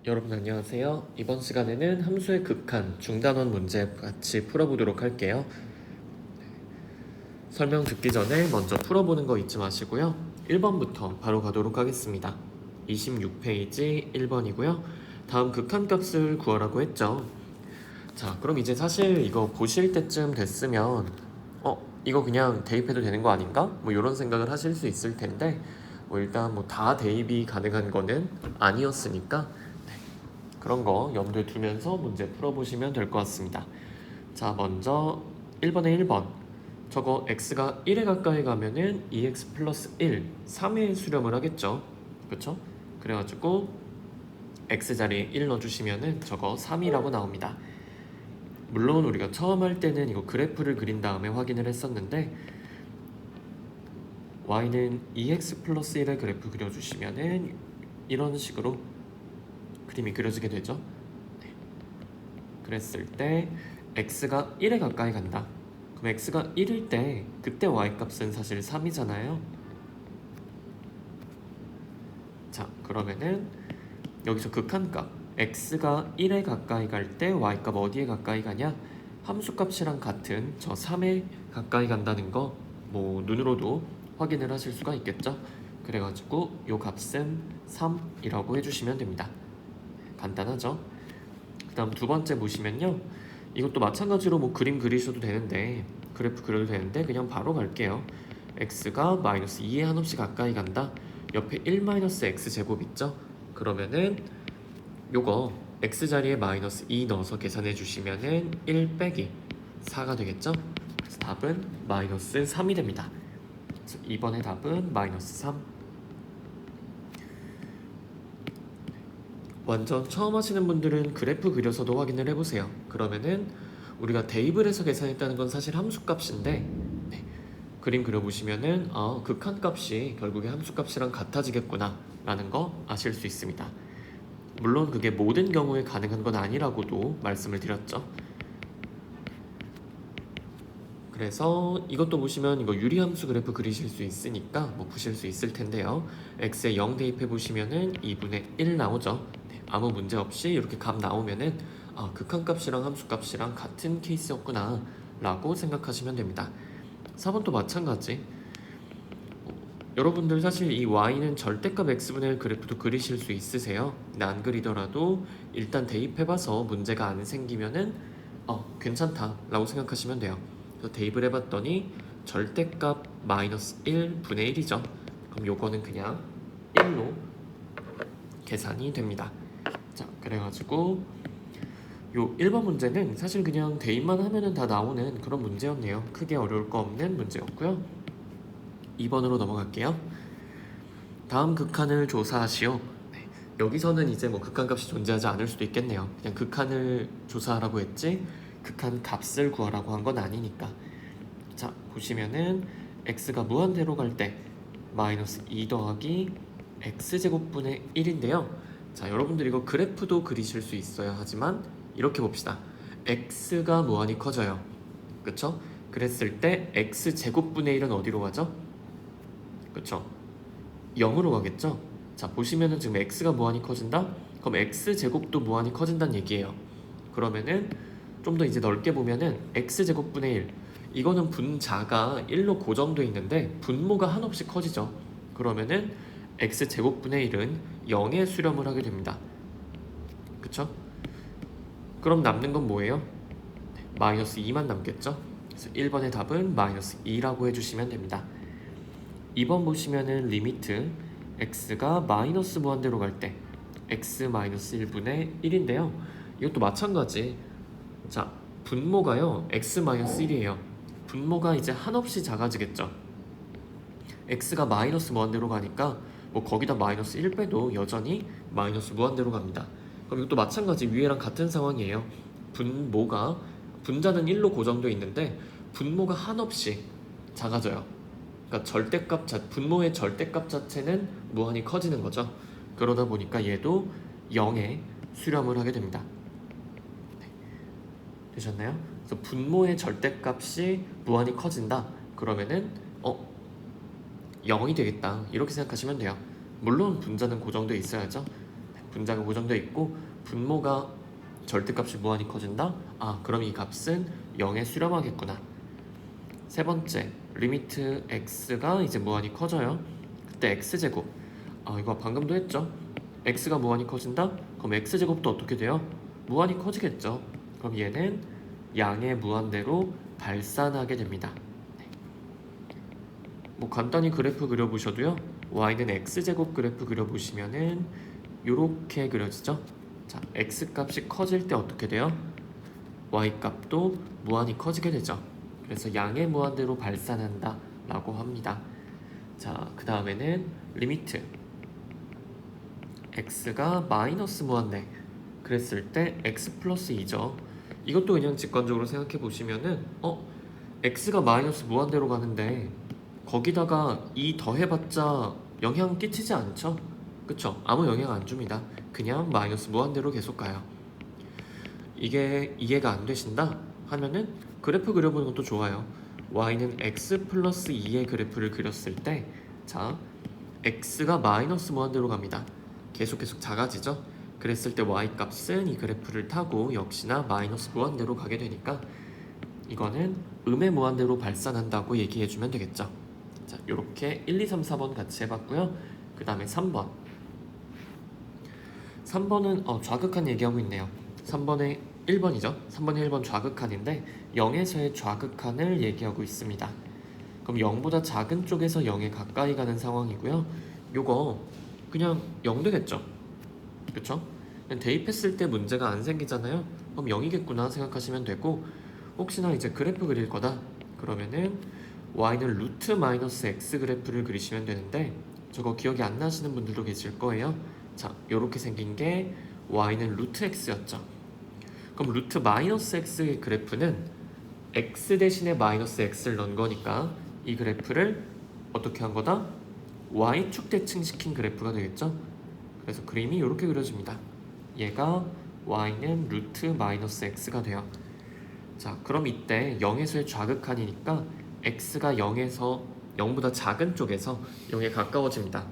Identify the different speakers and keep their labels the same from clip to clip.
Speaker 1: 여러분 안녕하세요. 이번 시간에는 함수의 극한, 중단원 문제 같이 풀어보도록 할게요. 설명 듣기 전에 먼저 풀어보는 거 잊지 마시고요. 1번부터 바로 가도록 하겠습니다. 26페이지 1번이고요. 다음 극한값을 구하라고 했죠. 자, 그럼 이제 사실 이거 보실 때쯤 됐으면 이거 그냥 대입해도 되는 거 아닌가? 뭐 이런 생각을 하실 수 있을 텐데 일단 다 대입이 가능한 거는 아니었으니까 그런 거 염두에 두면서 문제 풀어보시면 될 것 같습니다. 자, 먼저 1번에 1번. 저거 x가 1에 가까이 가면은 2x 플러스 1, 3에 수렴을 하겠죠. 그쵸? 그래가지고 x자리에 1 넣어주시면은 저거 3이라고 나옵니다. 물론 우리가 처음 할 때는 이거 그래프를 그린 다음에 확인을 했었는데 y는 2x 플러스 1의 그래프 그려주시면은 이런 식으로 그림이 그려지게 되죠. 그랬을 때 x가 1에 가까이 간다. 그럼 x가 1일 때 그때 y값은 사실 3이잖아요. 자, 그러면은 여기서 극한값 x가 1에 가까이 갈 때 y값 어디에 가까이 가냐? 함수값이랑 같은 저 3에 가까이 간다는 거 눈으로도 확인을 하실 수가 있겠죠. 그래가지고 요 값은 3이라고 해주시면 됩니다. 간단하죠? 그 다음 두 번째 보시면요, 이것도 마찬가지로 그림 그리셔도 되는데 그래프 그려도 되는데 그냥 바로 갈게요. x가 마이너스 2에 한없이 가까이 간다. 옆에 1 마이너스 x제곱 있죠? 그러면은 요거 x자리에 마이너스 2 넣어서 계산해 주시면은 1 빼기 4가 되겠죠? 그래서 답은 마이너스 3이 됩니다. 그래서 2번의 답은 마이너스 3. 완전 처음 하시는 분들은 그래프 그려서도 확인을 해보세요. 그러면은 우리가 대입을 해서 계산했다는 건 사실 함수값인데 그림 그려보시면은 극한값이 결국에 함수값이랑 같아지겠구나 라는 거 아실 수 있습니다. 물론 그게 모든 경우에 가능한 건 아니라고도 말씀을 드렸죠. 그래서 이것도 보시면 이거 유리함수 그래프 그리실 수 있으니까 보실 수 있을 텐데요. x에 0 대입해 보시면은 2분의 1 나오죠. 아무 문제 없이 이렇게 값 나오면은 극한값이랑 함수값이랑 같은 케이스였구나 라고 생각하시면 됩니다. 4번도 마찬가지. 여러분들 사실 이 y는 절대값 x분의 1 그래프도 그리실 수 있으세요. 근데 안 그리더라도 일단 대입해봐서 문제가 안 생기면은 괜찮다 라고 생각하시면 돼요. 그래서 대입을 해봤더니 절대값 마이너스 1분의 1이죠. 그럼 요거는 그냥 1로 계산이 됩니다. 자, 그래가지고 요 1번 문제는 사실 그냥 대입만 하면은 다 나오는 그런 문제였네요. 크게 어려울 거 없는 문제였고요. 2번으로 넘어갈게요. 다음 극한을 조사하시오. 여기서는 이제 극한값이 존재하지 않을 수도 있겠네요. 그냥 극한을 조사하라고 했지 극한 값을 구하라고 한 건 아니니까. 자, 보시면은 x가 무한대로 갈 때 마이너스 2 더하기 x제곱분의 1인데요. 자, 여러분들 이거 그래프도 그리실 수 있어야 하지만 이렇게 봅시다. x가 무한히 커져요. 그쵸? 그랬을 때 x제곱분의 1은 어디로 가죠? 그쵸? 0으로 가겠죠? 자, 보시면은 지금 x가 무한히 커진다? 그럼 x제곱도 무한히 커진다는 얘기예요. 그러면은 좀 더 이제 넓게 보면은 x제곱분의 1, 이거는 분자가 1로 고정돼 있는데 분모가 한없이 커지죠. 그러면은 x제곱분의 1은 0에 수렴을 하게 됩니다. 그쵸? 그럼 남는 건 뭐예요? 마이너스 2만 남겠죠? 그래서 1번의 답은 마이너스 2라고 해주시면 됩니다. 2번 보시면은 리미트 x가 마이너스 무한대로 갈 때 x 마이너스 1분의 1인데요. 이것도 마찬가지. 자, 분모가요 x 마이너스 1이에요. 분모가 이제 한없이 작아지겠죠. x가 마이너스 무한대로 가니까 거기다 마이너스 1 빼도 여전히 마이너스 무한대로 갑니다. 그럼 이것도 마찬가지 위에랑 같은 상황이에요. 분자는 1로 고정되어 있는데 분모가 한없이 작아져요. 그러니까 분모의 절대값 자체는 무한히 커지는 거죠. 그러다 보니까 얘도 0에 수렴을 하게 됩니다. 되셨나요? 그래서 분모의 절대값이 무한히 커진다. 그러면은 0이 되겠다. 이렇게 생각하시면 돼요. 물론 분자는 고정되어 있어야죠. 분자가 고정되어 있고 분모가 절대값이 무한히 커진다? 아, 그럼 이 값은 0에 수렴하겠구나. 세 번째, 리미트 x가 이제 무한히 커져요. 그때 x제곱. 아, 이거 방금도 했죠? x가 무한히 커진다? 그럼 x제곱도 어떻게 돼요? 무한히 커지겠죠. 그럼 얘는 양의 무한대로 발산하게 됩니다. 뭐 간단히 그래프 그려보셔도요. y는 x제곱 그래프 그려보시면은 요렇게 그려지죠. 자, x값이 커질 때 어떻게 돼요? y값도 무한히 커지게 되죠. 그래서 양의 무한대로 발산한다 라고 합니다. 자, 그 다음에는 리미트 x가 마이너스 무한대 그랬을 때 x 플러스 2죠. 이것도 그냥 직관적으로 생각해 보시면은 x가 마이너스 무한대로 가는데 거기다가 2 더해봤자 영향 끼치지 않죠? 그쵸? 아무 영향 안 줍니다. 그냥 마이너스 무한대로 계속 가요. 이게 이해가 안 되신다? 하면은 그래프 그려보는 것도 좋아요. y는 x 플러스 2의 그래프를 그렸을 때 자, x가 마이너스 무한대로 갑니다. 계속 작아지죠? 그랬을 때 y값은 이 그래프를 타고 역시나 마이너스 무한대로 가게 되니까 이거는 음의 무한대로 발산한다고 얘기해주면 되겠죠. 자, 요렇게 1, 2, 3, 4번 같이 해봤고요. 그 다음에 3번. 3번은 좌극한 얘기하고 있네요. 3번에 1번이죠. 3번에 1번 좌극한인데 0에서의 좌극한을 얘기하고 있습니다. 그럼 0보다 작은 쪽에서 0에 가까이 가는 상황이고요. 요거 그냥 0 되겠죠. 그쵸? 대입했을 때 문제가 안 생기잖아요. 그럼 0이겠구나 생각하시면 되고 혹시나 이제 그래프 그릴 거다 그러면은 y는 루트 마이너스 x 그래프를 그리시면 되는데 저거 기억이 안 나시는 분들도 계실 거예요. 자, 요렇게 생긴 게 y는 루트 x였죠. 그럼 루트 마이너스 x의 그래프는 x 대신에 마이너스 x를 넣은 거니까 이 그래프를 어떻게 한 거다? y축 대칭시킨 그래프가 되겠죠. 그래서 그림이 이렇게 그려집니다. 얘가 y는 루트 마이너스 x가 돼요. 자, 그럼 이때 0에서의 좌극한이니까 x가 0보다 작은 쪽에서 0에 가까워집니다.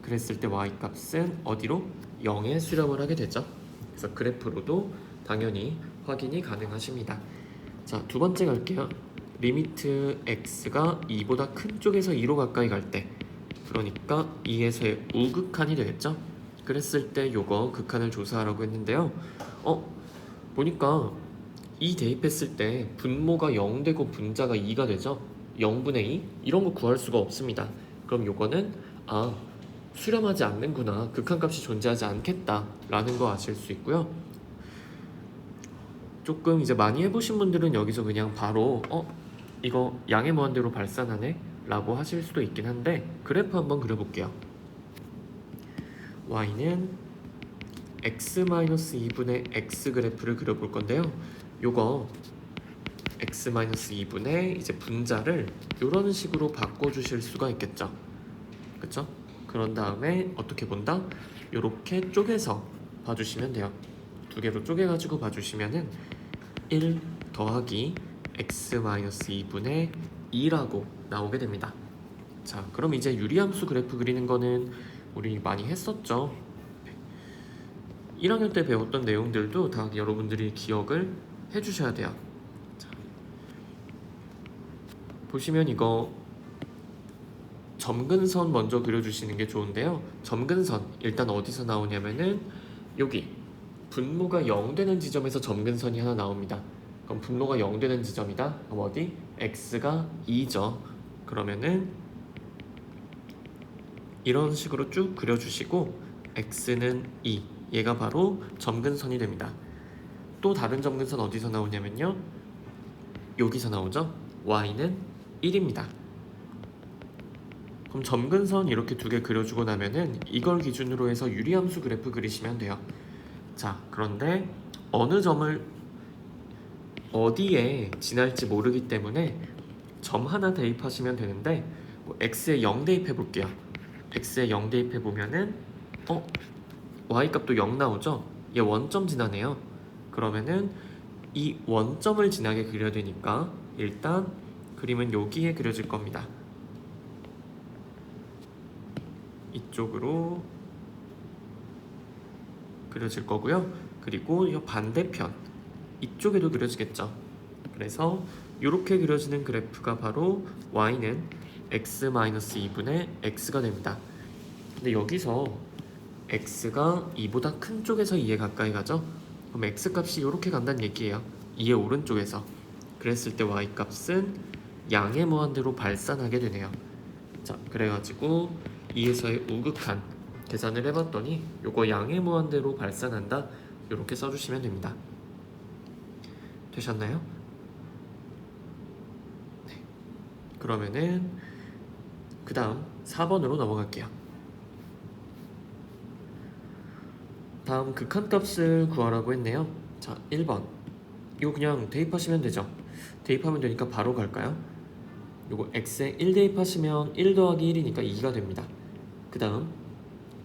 Speaker 1: 그랬을 때 y값은 어디로? 0에 수렴을 하게 되죠. 그래서 그래프로도 당연히 확인이 가능하십니다. 자, 두 번째 갈게요. 리미트 x가 2보다 큰 쪽에서 2로 가까이 갈 때 그러니까 2에서의 우극한이 되겠죠. 그랬을 때 요거 극한을 조사하라고 했는데요. 보니까 2 대입했을 때 분모가 0 되고 분자가 2가 되죠. 0분의 2 이런 거 구할 수가 없습니다. 그럼 요거는 수렴하지 않는구나, 극한값이 존재하지 않겠다 라는 거 아실 수 있고요. 조금 이제 많이 해보신 분들은 여기서 그냥 바로 이거 양의 무한대로 발산하네 라고 하실 수도 있긴 한데 그래프 한번 그려볼게요. y는 x-2분의 x 그래프를 그려볼 건데요. 요거 x-2분의 이제 분자를 이런 식으로 바꿔주실 수가 있겠죠. 그쵸? 그런 다음에 어떻게 본다? 요렇게 쪼개서 봐주시면 돼요. 두 개로 쪼개가지고 봐주시면은 1 더하기 x-2분의 2라고 나오게 됩니다. 자, 그럼 이제 유리함수 그래프 그리는 거는 우리 많이 했었죠. 1학년 때 배웠던 내용들도 다 여러분들이 기억을 해주셔야 돼요. 자, 보시면 이거 점근선 먼저 그려주시는 게 좋은데요. 점근선 일단 어디서 나오냐면은 여기 분모가 0 되는 지점에서 점근선이 하나 나옵니다. 그럼 분모가 0 되는 지점이다. 그럼 어디? x가 2죠. 그러면은 이런 식으로 쭉 그려주시고 x는 2, 얘가 바로 점근선이 됩니다. 또 다른 점근선 어디서 나오냐면요. 여기서 나오죠. y는 1입니다. 그럼 점근선 이렇게 두 개 그려주고 나면은 이걸 기준으로 해서 유리함수 그래프 그리시면 돼요. 자, 그런데 어느 점을 어디에 지날지 모르기 때문에 점 하나 대입하시면 되는데 x에 0 대입해 볼게요. x에 0 대입해 보면은 y값도 0 나오죠? 얘 원점 지나네요. 그러면은 이 원점을 지나게 그려야 되니까 일단 그림은 여기에 그려질 겁니다. 이쪽으로 그려질 거고요. 그리고 이 반대편 이쪽에도 그려지겠죠. 그래서 이렇게 그려지는 그래프가 바로 y는 x-2분의 x가 됩니다. 근데 여기서 x가 2보다 큰 쪽에서 2에 가까이 가죠? 그럼 x값이 이렇게 간다는 얘기예요. 2의 오른쪽에서. 그랬을 때 y값은 양의 무한대로 발산하게 되네요. 자, 그래가지고 2에서의 우극한 계산을 해봤더니 요거 양의 무한대로 발산한다 이렇게 써주시면 됩니다. 되셨나요? 네. 그러면은 그 다음 4번으로 넘어갈게요. 다음 극한값을 구하라고 했네요. 자, 1번 이거 그냥 대입하시면 되죠. 대입하면 되니까 바로 갈까요? 요거 x에 1 대입하시면 1 더하기 1이니까 2가 됩니다. 그 다음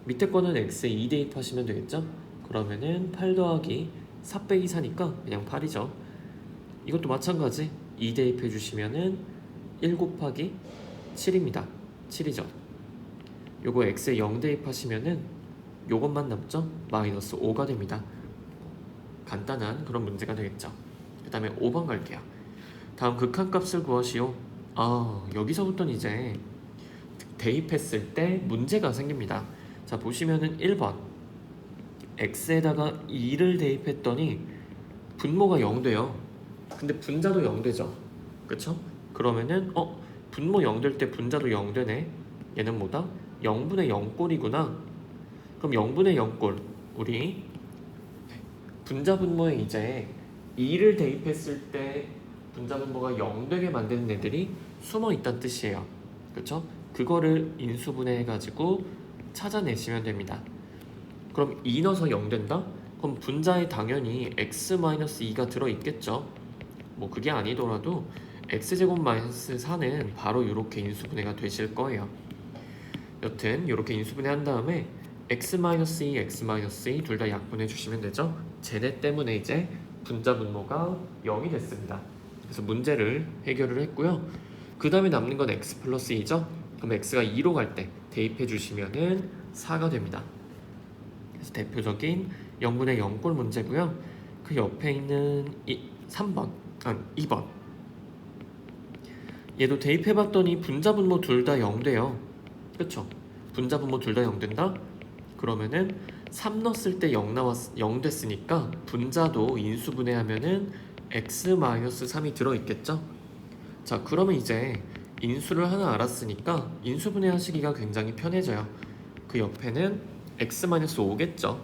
Speaker 1: 밑에 거는 x에 2 대입하시면 되겠죠? 그러면은 8 더하기 4 빼기 4니까 그냥 8이죠. 이것도 마찬가지 2 대입해 주시면은 1 곱하기 7입니다. 7이죠. 요거 x에 0 대입하시면은 요것만 남죠? 마이너스 5가 됩니다. 간단한 그런 문제가 되겠죠. 그 다음에 5번 갈게요. 다음 극한값을 구하시오. 여기서부터는 이제 대입했을 때 문제가 생깁니다. 자, 보시면은 1번 x에다가 2를 대입했더니 분모가 0 돼요. 근데 분자도 0 되죠. 그쵸? 그러면은 분모 0 될 때 분자도 0 되네. 얘는 뭐다? 0분의 0꼴이구나. 그럼 0분의 0꼴 우리 분자 분모에 이제 2를 대입했을 때 분자 분모가 0 되게 만드는 애들이 숨어 있다는 뜻이에요. 그쵸? 그거를 인수분해 해가지고 찾아내시면 됩니다. 그럼 2 넣어서 0 된다? 그럼 분자에 당연히 x-2가 들어있겠죠. 뭐 그게 아니더라도 x제곱 마이너스 4는 바로 이렇게 인수분해가 되실 거예요. 여튼 이렇게 인수분해 한 다음에 x-2, x-2 둘 다 약분해 주시면 되죠. 쟤네 때문에 이제 분자 분모가 0이 됐습니다. 그래서 문제를 해결을 했고요. 그 다음에 남는 건 x 플러스 2죠. 그럼 x가 2로 갈 때 대입해 주시면은 4가 됩니다. 그래서 대표적인 0분의 0꼴 문제고요. 그 옆에 있는 2번 얘도 대입해봤더니 분자 분모 둘 다 0 돼요. 그쵸? 분자 분모 둘 다 0 된다? 그러면은 3 넣었을 때 0 됐으니까 분자도 인수분해하면은 x-3이 들어있겠죠? 자, 그러면 이제 인수를 하나 알았으니까 인수분해 하시기가 굉장히 편해져요. 그 옆에는 x-5겠죠?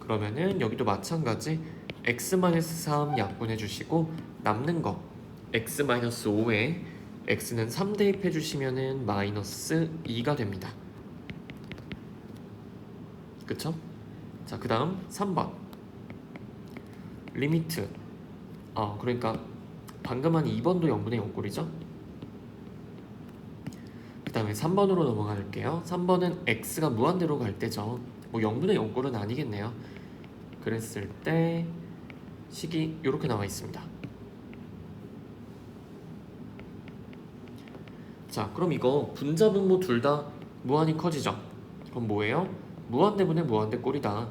Speaker 1: 그러면은 여기도 마찬가지 x-3 약분해 주시고 남는 거 x-5에 x는 3 대입해 주시면은 마이너스 2가 됩니다. 그쵸? 자, 그 다음 3번 리미트 그러니까 방금 한 2번도 0분의 0꼴이죠? 그 다음에 3번으로 넘어갈게요. 3번은 x가 무한대로 갈 때죠. 뭐 0분의 0꼴은 아니겠네요. 그랬을 때 식이 이렇게 나와 있습니다. 자, 그럼 이거 분자 분모 둘 다 무한히 커지죠? 그럼 뭐예요? 무한대분의 무한대 꼴이다.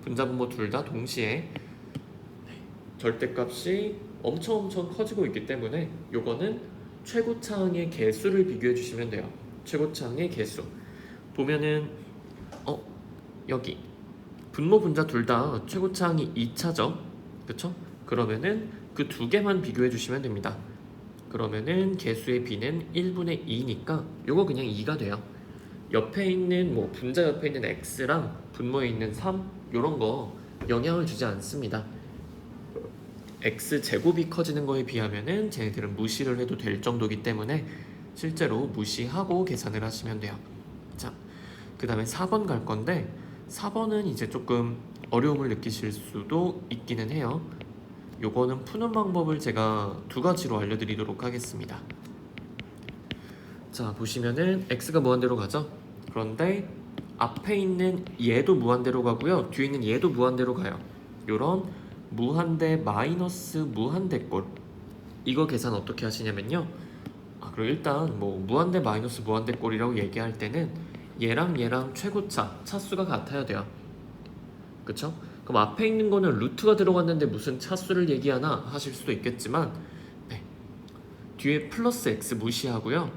Speaker 1: 분자 분모 둘 다 동시에 절대값이 엄청 커지고 있기 때문에 요거는 최고차항의 개수를 비교해 주시면 돼요. 최고차항의 개수 보면은 여기 분모 분자 둘 다 최고차항이 2차죠. 그쵸? 그러면은 그 두 개만 비교해 주시면 됩니다. 그러면은 개수의 b는 1분의 2니까 요거 그냥 2가 돼요. 옆에 있는 뭐 분자 옆에 있는 x랑 분모에 있는 3 요런 거 영향을 주지 않습니다. x 제곱이 커지는 거에 비하면은 쟤네들은 무시를 해도 될 정도이기 때문에 실제로 무시하고 계산을 하시면 돼요. 자, 그 다음에 4번 갈 건데 4번은 이제 조금 어려움을 느끼실 수도 있기는 해요. 요거는 푸는 방법을 제가 두 가지로 알려드리도록 하겠습니다. 자, 보시면은 x가 무한대로 가죠. 그런데 앞에 있는 얘도 무한대로 가고요, 뒤에 있는 얘도 무한대로 가요. 요런 무한대 마이너스 무한대꼴 이거 계산 어떻게 하시냐면요, 그리고 일단 뭐 무한대 마이너스 무한대꼴이라고 얘기할 때는 얘랑 얘랑 최고차 차수가 같아야 돼요. 그쵸? 그럼 앞에 있는 거는 루트가 들어갔는데 무슨 차수를 얘기하나 하실 수도 있겠지만 네. 뒤에 플러스 x 무시하고요.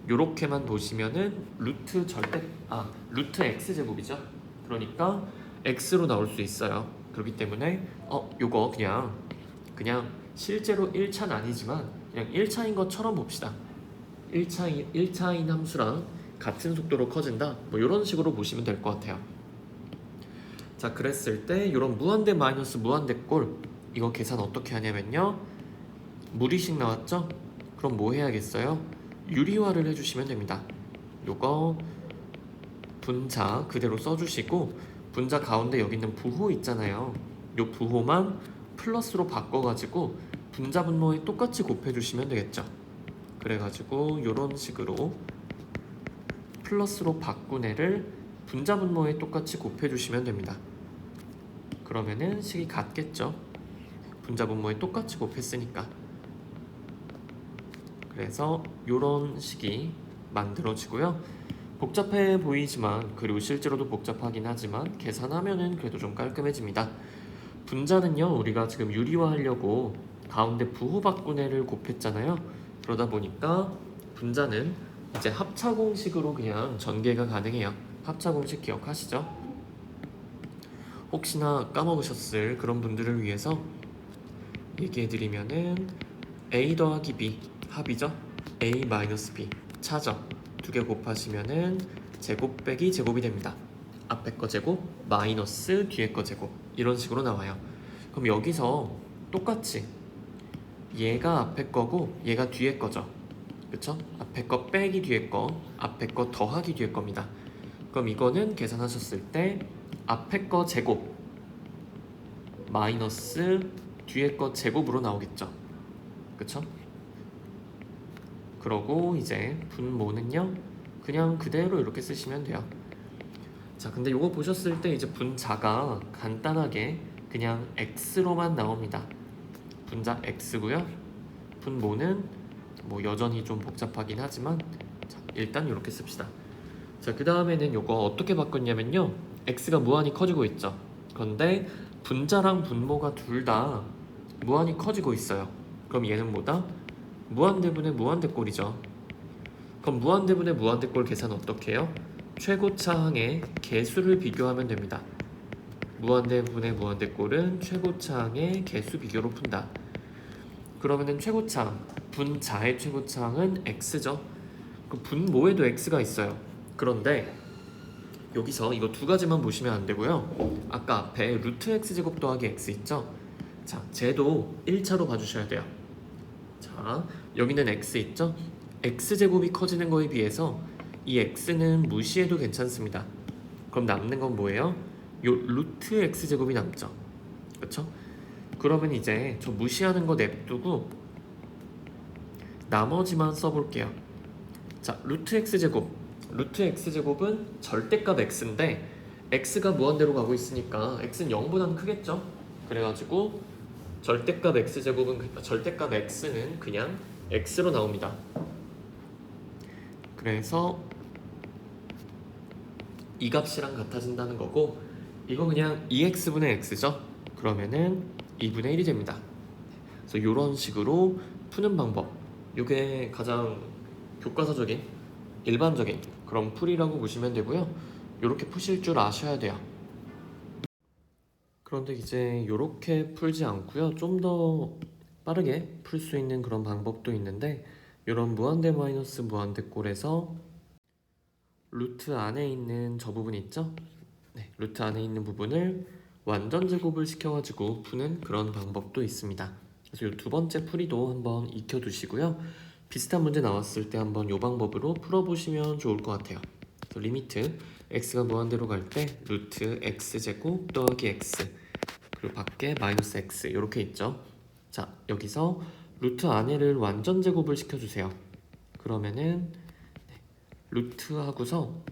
Speaker 1: 요렇게만 보시면은 루트 x 제곱이죠. 그러니까 x로 나올 수 있어요. 그렇기 때문에 요거 그냥 실제로 1차는 아니지만 그냥 1차인 것처럼 봅시다. 1차인 함수랑 같은 속도로 커진다. 뭐 이런 식으로 보시면 될 것 같아요. 자, 그랬을 때 이런 무한대 마이너스 무한대 꼴 이거 계산 어떻게 하냐면요. 무리식 나왔죠? 그럼 뭐 해야겠어요? 유리화를 해주시면 됩니다. 요거 분자 그대로 써주시고 분자 가운데 여기 있는 부호 있잖아요. 요 부호만 플러스로 바꿔가지고 분자 분모에 똑같이 곱해주시면 되겠죠. 그래가지고 요런 식으로 플러스로 바꾼 애를 분자 분모에 똑같이 곱해주시면 됩니다. 그러면은 식이 같겠죠. 분자 분모에 똑같이 곱했으니까. 그래서 요런 식이 만들어지고요. 복잡해 보이지만 그리고 실제로도 복잡하긴 하지만 계산하면은 그래도 좀 깔끔해집니다. 분자는요 우리가 지금 유리화 하려고 가운데 부호 바꾼 애를 곱했잖아요. 그러다 보니까 분자는 이제 합차 공식으로 그냥 전개가 가능해요. 합차 공식 기억하시죠? 혹시나 까먹으셨을 그런 분들을 위해서 얘기해드리면은 a 더하기 b 합이죠. a 마이너스 b 차죠. 두 개 곱하시면은 제곱 빼기 제곱이 됩니다. 앞에 거 제곱 마이너스 뒤에 거 제곱 이런 식으로 나와요. 그럼 여기서 똑같이 얘가 앞에 거고 얘가 뒤에 거죠. 그쵸? 앞에 거 빼기 뒤에 거 앞에 거 더하기 뒤에 겁니다. 그럼 이거는 계산하셨을 때 앞에 거 제곱 마이너스 뒤에 거 제곱으로 나오겠죠. 그쵸? 그러고 이제 분모는요 그냥 그대로 이렇게 쓰시면 돼요. 자, 근데 요거 보셨을 때 이제 분자가 간단하게 그냥 x로만 나옵니다. 분자 x고요. 분모는 뭐 여전히 좀 복잡하긴 하지만 자, 일단 이렇게 씁시다. 자, 그 다음에는 요거 어떻게 바꿨냐면요. x가 무한히 커지고 있죠. 그런데 분자랑 분모가 둘 다 무한히 커지고 있어요. 그럼 얘는 뭐다? 무한대분의 무한대꼴이죠. 그럼 무한대분의 무한대꼴 계산 어떻게 해요? 최고차항의 개수를 비교하면 됩니다. 무한대분의 무한대꼴은 최고차항의 개수 비교로 푼다. 그러면은 최고차항, 분자의 최고차항은 x죠. 그 분모에도 x가 있어요. 그런데 여기서 이거 두 가지만 보시면 안 되고요. 아까 앞에 루트 x제곱 더하기 x 있죠? 자, 쟤도 1차로 봐주셔야 돼요. 자, 여기는 x 있죠? x제곱이 커지는 거에 비해서 이 x는 무시해도 괜찮습니다. 그럼 남는 건 뭐예요? 요 루트 x제곱이 남죠. 그쵸? 그러면 이제 저 무시하는 거 냅두고 나머지만 써볼게요. 자, 루트 x제곱. 루트 x제곱은 절대값 x인데 x가 무한대로 가고 있으니까 x는 0보다는 크겠죠? 그래가지고 절대값 x는 그냥 x로 나옵니다. 그래서 이 값이랑 같아진다는 거고 이거 그냥 2x분의 x죠? 그러면은 2분의 1이 됩니다. 그래서 이런 식으로 푸는 방법 이게 가장 교과서적인 일반적인 그런 풀이라고 보시면 되고요. 이렇게 푸실 줄 아셔야 돼요. 그런데 이제 이렇게 풀지 않고요. 좀 더 빠르게 풀 수 있는 그런 방법도 있는데 이런 무한대 마이너스 무한대 꼴에서 루트 안에 있는 저 부분 있죠? 네, 루트 안에 있는 부분을 완전 제곱을 시켜가지고 푸는 그런 방법도 있습니다. 그래서 이 두 번째 풀이도 한번 익혀두시고요. 비슷한 문제 나왔을 때 한번 이 방법으로 풀어보시면 좋을 것 같아요. 그래서 리미트 x가 무한대로 갈 때 루트 x제곱 더하기 x 그리고 밖에 마이너스 x 이렇게 있죠. 자, 여기서 루트 안에를 완전 제곱을 시켜주세요. 그러면은 루트 하고서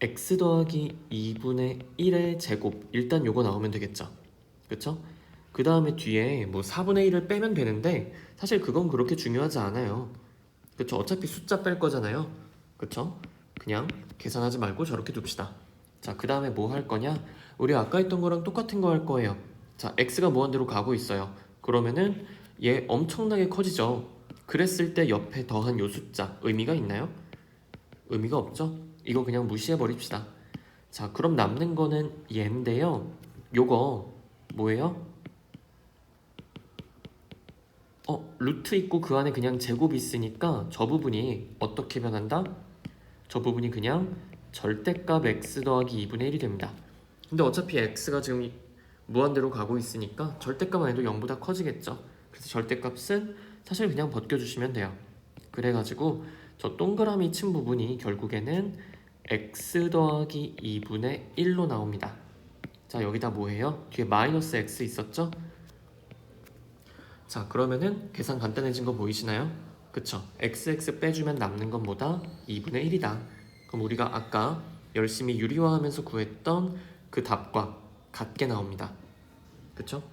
Speaker 1: x 더하기 2분의 1의 제곱 일단 요거 나오면 되겠죠. 그쵸? 그 다음에 뒤에 뭐 4분의 1을 빼면 되는데 사실 그건 그렇게 중요하지 않아요. 그쵸? 어차피 숫자 뺄 거잖아요. 그쵸? 그냥 계산하지 말고 저렇게 둡시다. 자, 그 다음에 뭐 할 거냐? 우리 아까 했던 거랑 똑같은 거 할 거예요. 자, x가 무한대로 가고 있어요. 그러면은 얘 엄청나게 커지죠. 그랬을 때 옆에 더한 요 숫자 의미가 있나요? 의미가 없죠? 이거 그냥 무시해 버립시다. 자, 그럼 남는 거는 얘인데요. 요거 뭐예요? 루트 있고 그 안에 그냥 제곱이 있으니까 저 부분이 어떻게 변한다? 저 부분이 그냥 절대값 x 더하기 2분의 1이 됩니다. 근데 어차피 x가 지금 무한대로 가고 있으니까 절대값만 해도 0보다 커지겠죠. 그래서 절대값은 사실 그냥 벗겨주시면 돼요. 그래가지고 저 동그라미 친 부분이 결국에는 x 더하기 2분의 1로 나옵니다. 자, 여기다 뭐예요? 뒤에 마이너스 x 있었죠? 자, 그러면은 계산 간단해진 거 보이시나요? 그쵸? xx 빼주면 남는 건 뭐다? 2분의 1이다. 그럼 우리가 아까 열심히 유리화하면서 구했던 그 답과 같게 나옵니다. 그쵸?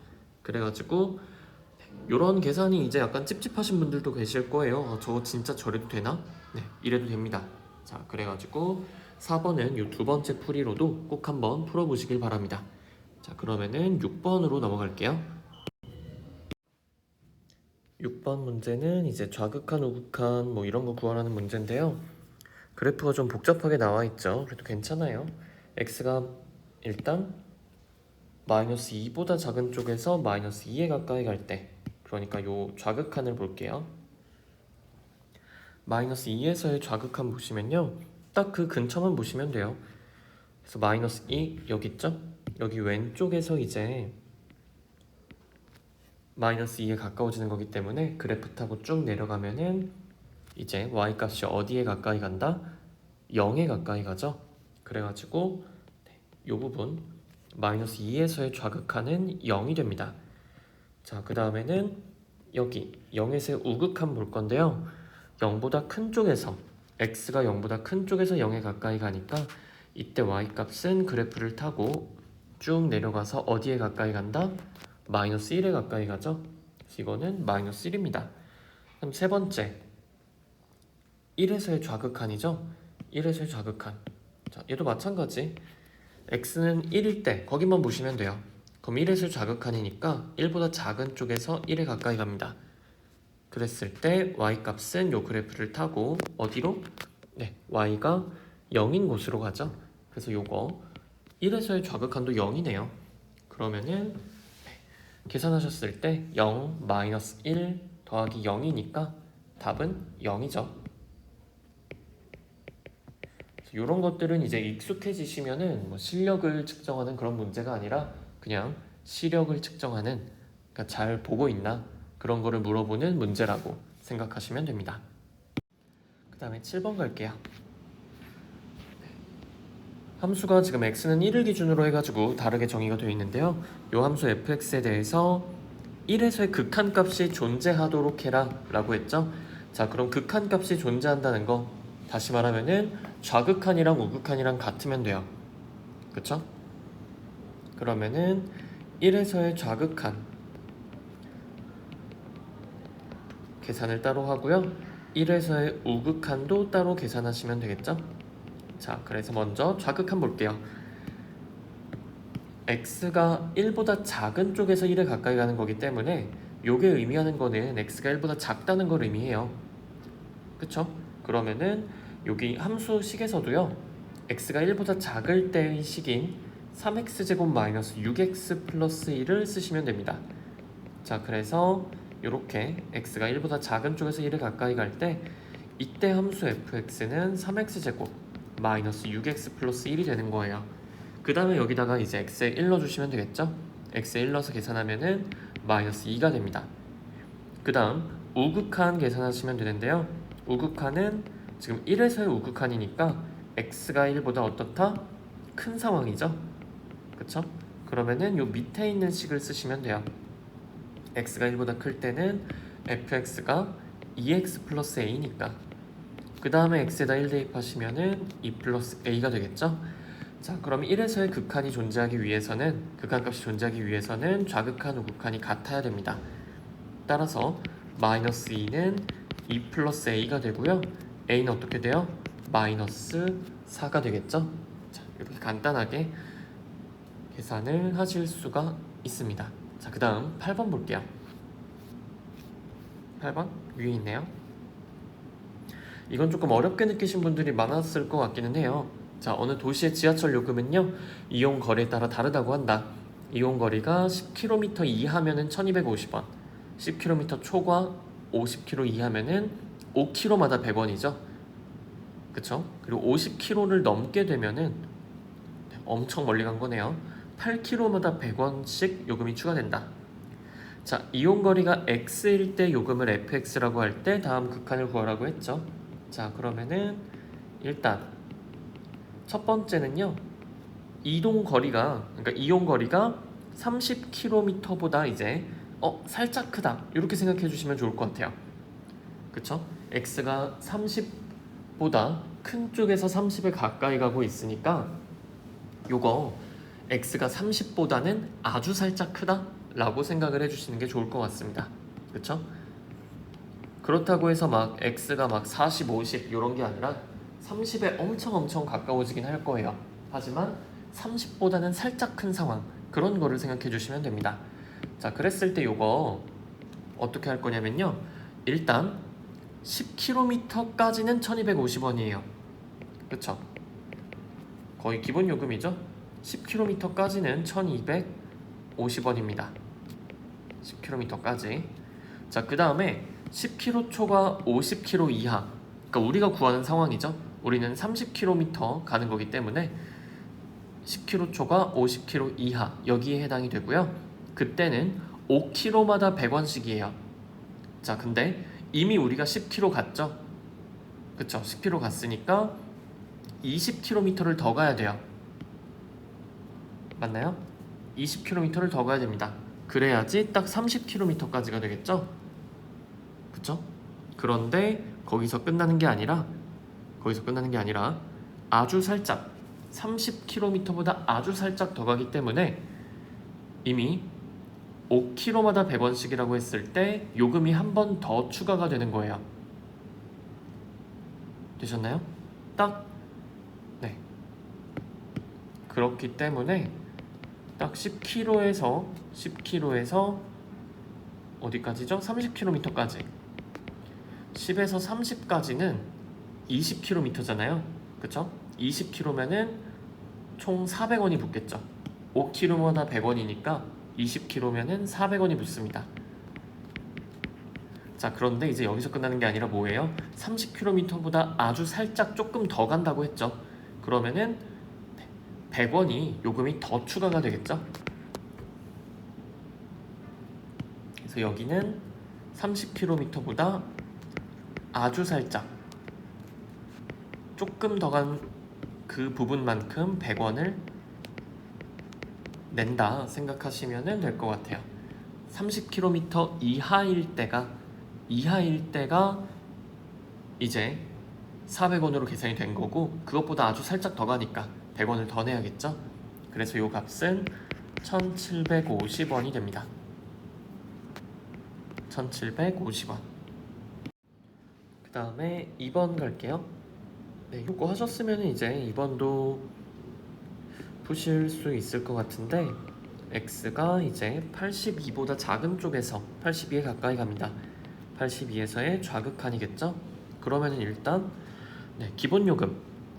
Speaker 1: 그래가지고 요런 계산이 이제 약간 찝찝하신 분들도 계실 거예요. 저거 진짜 저래도 되나? 네, 이래도 됩니다. 자, 그래가지고 4번은 요 두 번째 풀이로도 꼭 한번 풀어보시길 바랍니다. 자, 그러면은 6번으로 넘어갈게요. 6번 문제는 이제 좌극한, 우극한 뭐 이런 거 구하라는 문제인데요. 그래프가 좀 복잡하게 나와 있죠. 그래도 괜찮아요. x가 일단 마이너스 2보다 작은 쪽에서 마이너스 2에 가까이 갈 때, 그러니까 요 좌극한을 볼게요. 마이너스 2에서의 좌극한 보시면요, 딱 그 근처만 보시면 돼요. 그래서 마이너스 2 여기 있죠? 여기 왼쪽에서 이제 마이너스 2에 가까워지는 거기 때문에 그래프 타고 쭉 내려가면은 이제 y값이 어디에 가까이 간다? 0에 가까이 가죠. 그래가지고 이 부분 마이너스 2에서의 좌극한은 0이 됩니다. 자, 그 다음에는 여기 0에서의 우극한 볼 건데요. 0보다 큰 쪽에서 x가 0보다 큰 쪽에서 0에 가까이 가니까 이때 y값은 그래프를 타고 쭉 내려가서 어디에 가까이 간다? 마이너스 1에 가까이 가죠. 그래서 이거는 마이너스 1입니다. 그럼 세 번째 1에서의 좌극한이죠. 1에서의 좌극한. 자, 얘도 마찬가지. x는 1일 때 거기만 보시면 돼요. 그럼 1에서의 좌극한이니까 1보다 작은 쪽에서 1에 가까이 갑니다. 그랬을 때 y값은 요 그래프를 타고 어디로? 네, y가 0인 곳으로 가죠. 그래서 요거 1에서의 좌극한도 0이네요. 그러면은 계산하셨을 때 0, 마이너스 1 더하기 0이니까 답은 0이죠. 이런 것들은 이제 익숙해지시면은 뭐 실력을 측정하는 그런 문제가 아니라 그냥 시력을 측정하는, 그러니까 잘 보고 있나 그런 거를 물어보는 문제라고 생각하시면 됩니다. 그 다음에 7번 갈게요. 함수가 지금 x는 1을 기준으로 해가지고 다르게 정의가 되어 있는데요. 이 함수 fx에 대해서 1에서의 극한값이 존재하도록 해라 라고 했죠. 자, 그럼 극한값이 존재한다는 거 다시 말하면은 좌극한이랑 우극한이랑 같으면 돼요. 그쵸? 그러면은 1에서의 좌극한 계산을 따로 하고요. 1에서의 우극한도 따로 계산하시면 되겠죠? 자, 그래서 먼저 좌극한 볼게요. x가 1보다 작은 쪽에서 1에 가까이 가는 거기 때문에 요게 의미하는 거는 x가 1보다 작다는 걸 의미해요. 그쵸? 그러면은 여기 함수식에서도요, x가 1보다 작을 때의 식인 3x제곱 마이너스 6x 플러스 1을 쓰시면 됩니다. 자, 그래서 이렇게 x가 1보다 작은 쪽에서 1에 가까이 갈 때 이때 함수 fx는 3x제곱 마이너스 6x 플러스 1이 되는 거예요. 그 다음에 여기다가 이제 x에 1 넣어주시면 되겠죠? x에 1 넣어서 계산하면은 마이너스 2가 됩니다. 그 다음 우극한 계산하시면 되는데요. 우극한은 지금 1에서의 우극한이니까 x가 1보다 어떻다? 큰 상황이죠? 그쵸? 그러면은 요 밑에 있는 식을 쓰시면 돼요. x가 1보다 클 때는 fx가 2x 플러스 a니까 그 다음에 x에다 1 대입하시면은 2 플러스 a가 되겠죠? 자, 그럼 1에서의 극한이 존재하기 위해서는, 극한값이 존재하기 위해서는 좌극한, 우극한이 같아야 됩니다. 따라서 마이너스 2는 2 플러스 a가 되고요. a는 어떻게 돼요? 마이너스 4가 되겠죠? 자, 이렇게 간단하게 계산을 하실 수가 있습니다. 자, 그 다음 8번 볼게요. 8번 위에 있네요. 이건 조금 어렵게 느끼신 분들이 많았을 것 같기는 해요. 자, 어느 도시의 지하철 요금은요, 이용 거리에 따라 다르다고 한다. 이용 거리가 10km 이하면은 1250원, 10km 초과 50km 이하면은 5km마다 100원이죠. 그쵸? 그리고 50km를 넘게 되면은 엄청 멀리 간 거네요. 8km마다 100원씩 요금이 추가된다. 자, 이용거리가 x일 때 요금을 fx라고 할 때 다음 극한을 구하라고 했죠. 자, 그러면은 일단 첫 번째는요, 그러니까 이용거리가 30km보다 이제 살짝 크다, 이렇게 생각해 주시면 좋을 것 같아요. 그쵸? x가 30보다 큰 쪽에서 30에 가까이 가고 있으니까 요거 x가 30보다는 아주 살짝 크다 라고 생각을 해주시는 게 좋을 것 같습니다. 그쵸? 그렇다고 해서 막 x가 막 40, 50 이런 게 아니라 30에 엄청 가까워지긴 할 거예요. 하지만 30보다는 살짝 큰 상황, 그런 거를 생각해 주시면 됩니다. 자, 그랬을 때 요거 어떻게 할 거냐면요, 일단 10km까지는 1250원이에요. 그쵸? 거의 기본 요금이죠? 10km까지는 1250원입니다. 10km까지. 자, 그 다음에 10km 초과 50km 이하, 그러니까 우리가 구하는 상황이죠. 우리는 30km 가는 거기 때문에 10km 초과 50km 이하, 여기에 해당이 되고요. 그때는 5km마다 100원씩이에요. 자, 근데 이미 우리가 10km 갔죠? 그쵸? 10km 갔으니까 20km를 더 가야 돼요. 맞나요? 20km를 더 가야 됩니다. 그래야지 딱 30km까지가 되겠죠? 그쵸? 그런데 거기서 끝나는 게 아니라 아주 살짝 30km보다 아주 살짝 더 가기 때문에 이미 5km마다 100원씩이라고 했을 때 요금이 한 번 더 추가가 되는 거예요. 되셨나요? 딱, 네. 그렇기 때문에 딱 10km에서 어디까지죠? 30km까지. 10에서 30까지는 20km잖아요. 그쵸? 20km면은 총 400원이 붙겠죠. 5km마다 100원이니까 20km면은 400원이 붙습니다. 자, 그런데 이제 여기서 끝나는 게 아니라 뭐예요? 30km보다 아주 살짝 조금 더 간다고 했죠. 그러면은 100원이 요금이 더 추가가 되겠죠. 그래서 여기는 30km보다 아주 살짝 조금 더 간 그 부분만큼 100원을 낸다 생각하시면 될 것 같아요. 30km 이하일 때가 이제 400원으로 계산이 된 거고, 그것보다 아주 살짝 더 가니까 100원을 더 내야겠죠. 그래서 요 값은 1750원이 됩니다. 1750원. 그 다음에 2번 갈게요. 네, 요거 하셨으면 이제 2번도 푸실 수 있을 것 같은데, x가 이제 82보다 작은 쪽에서 82에 가까이 갑니다. 82에서의 좌극한이겠죠? 그러면은 일단 기본 요금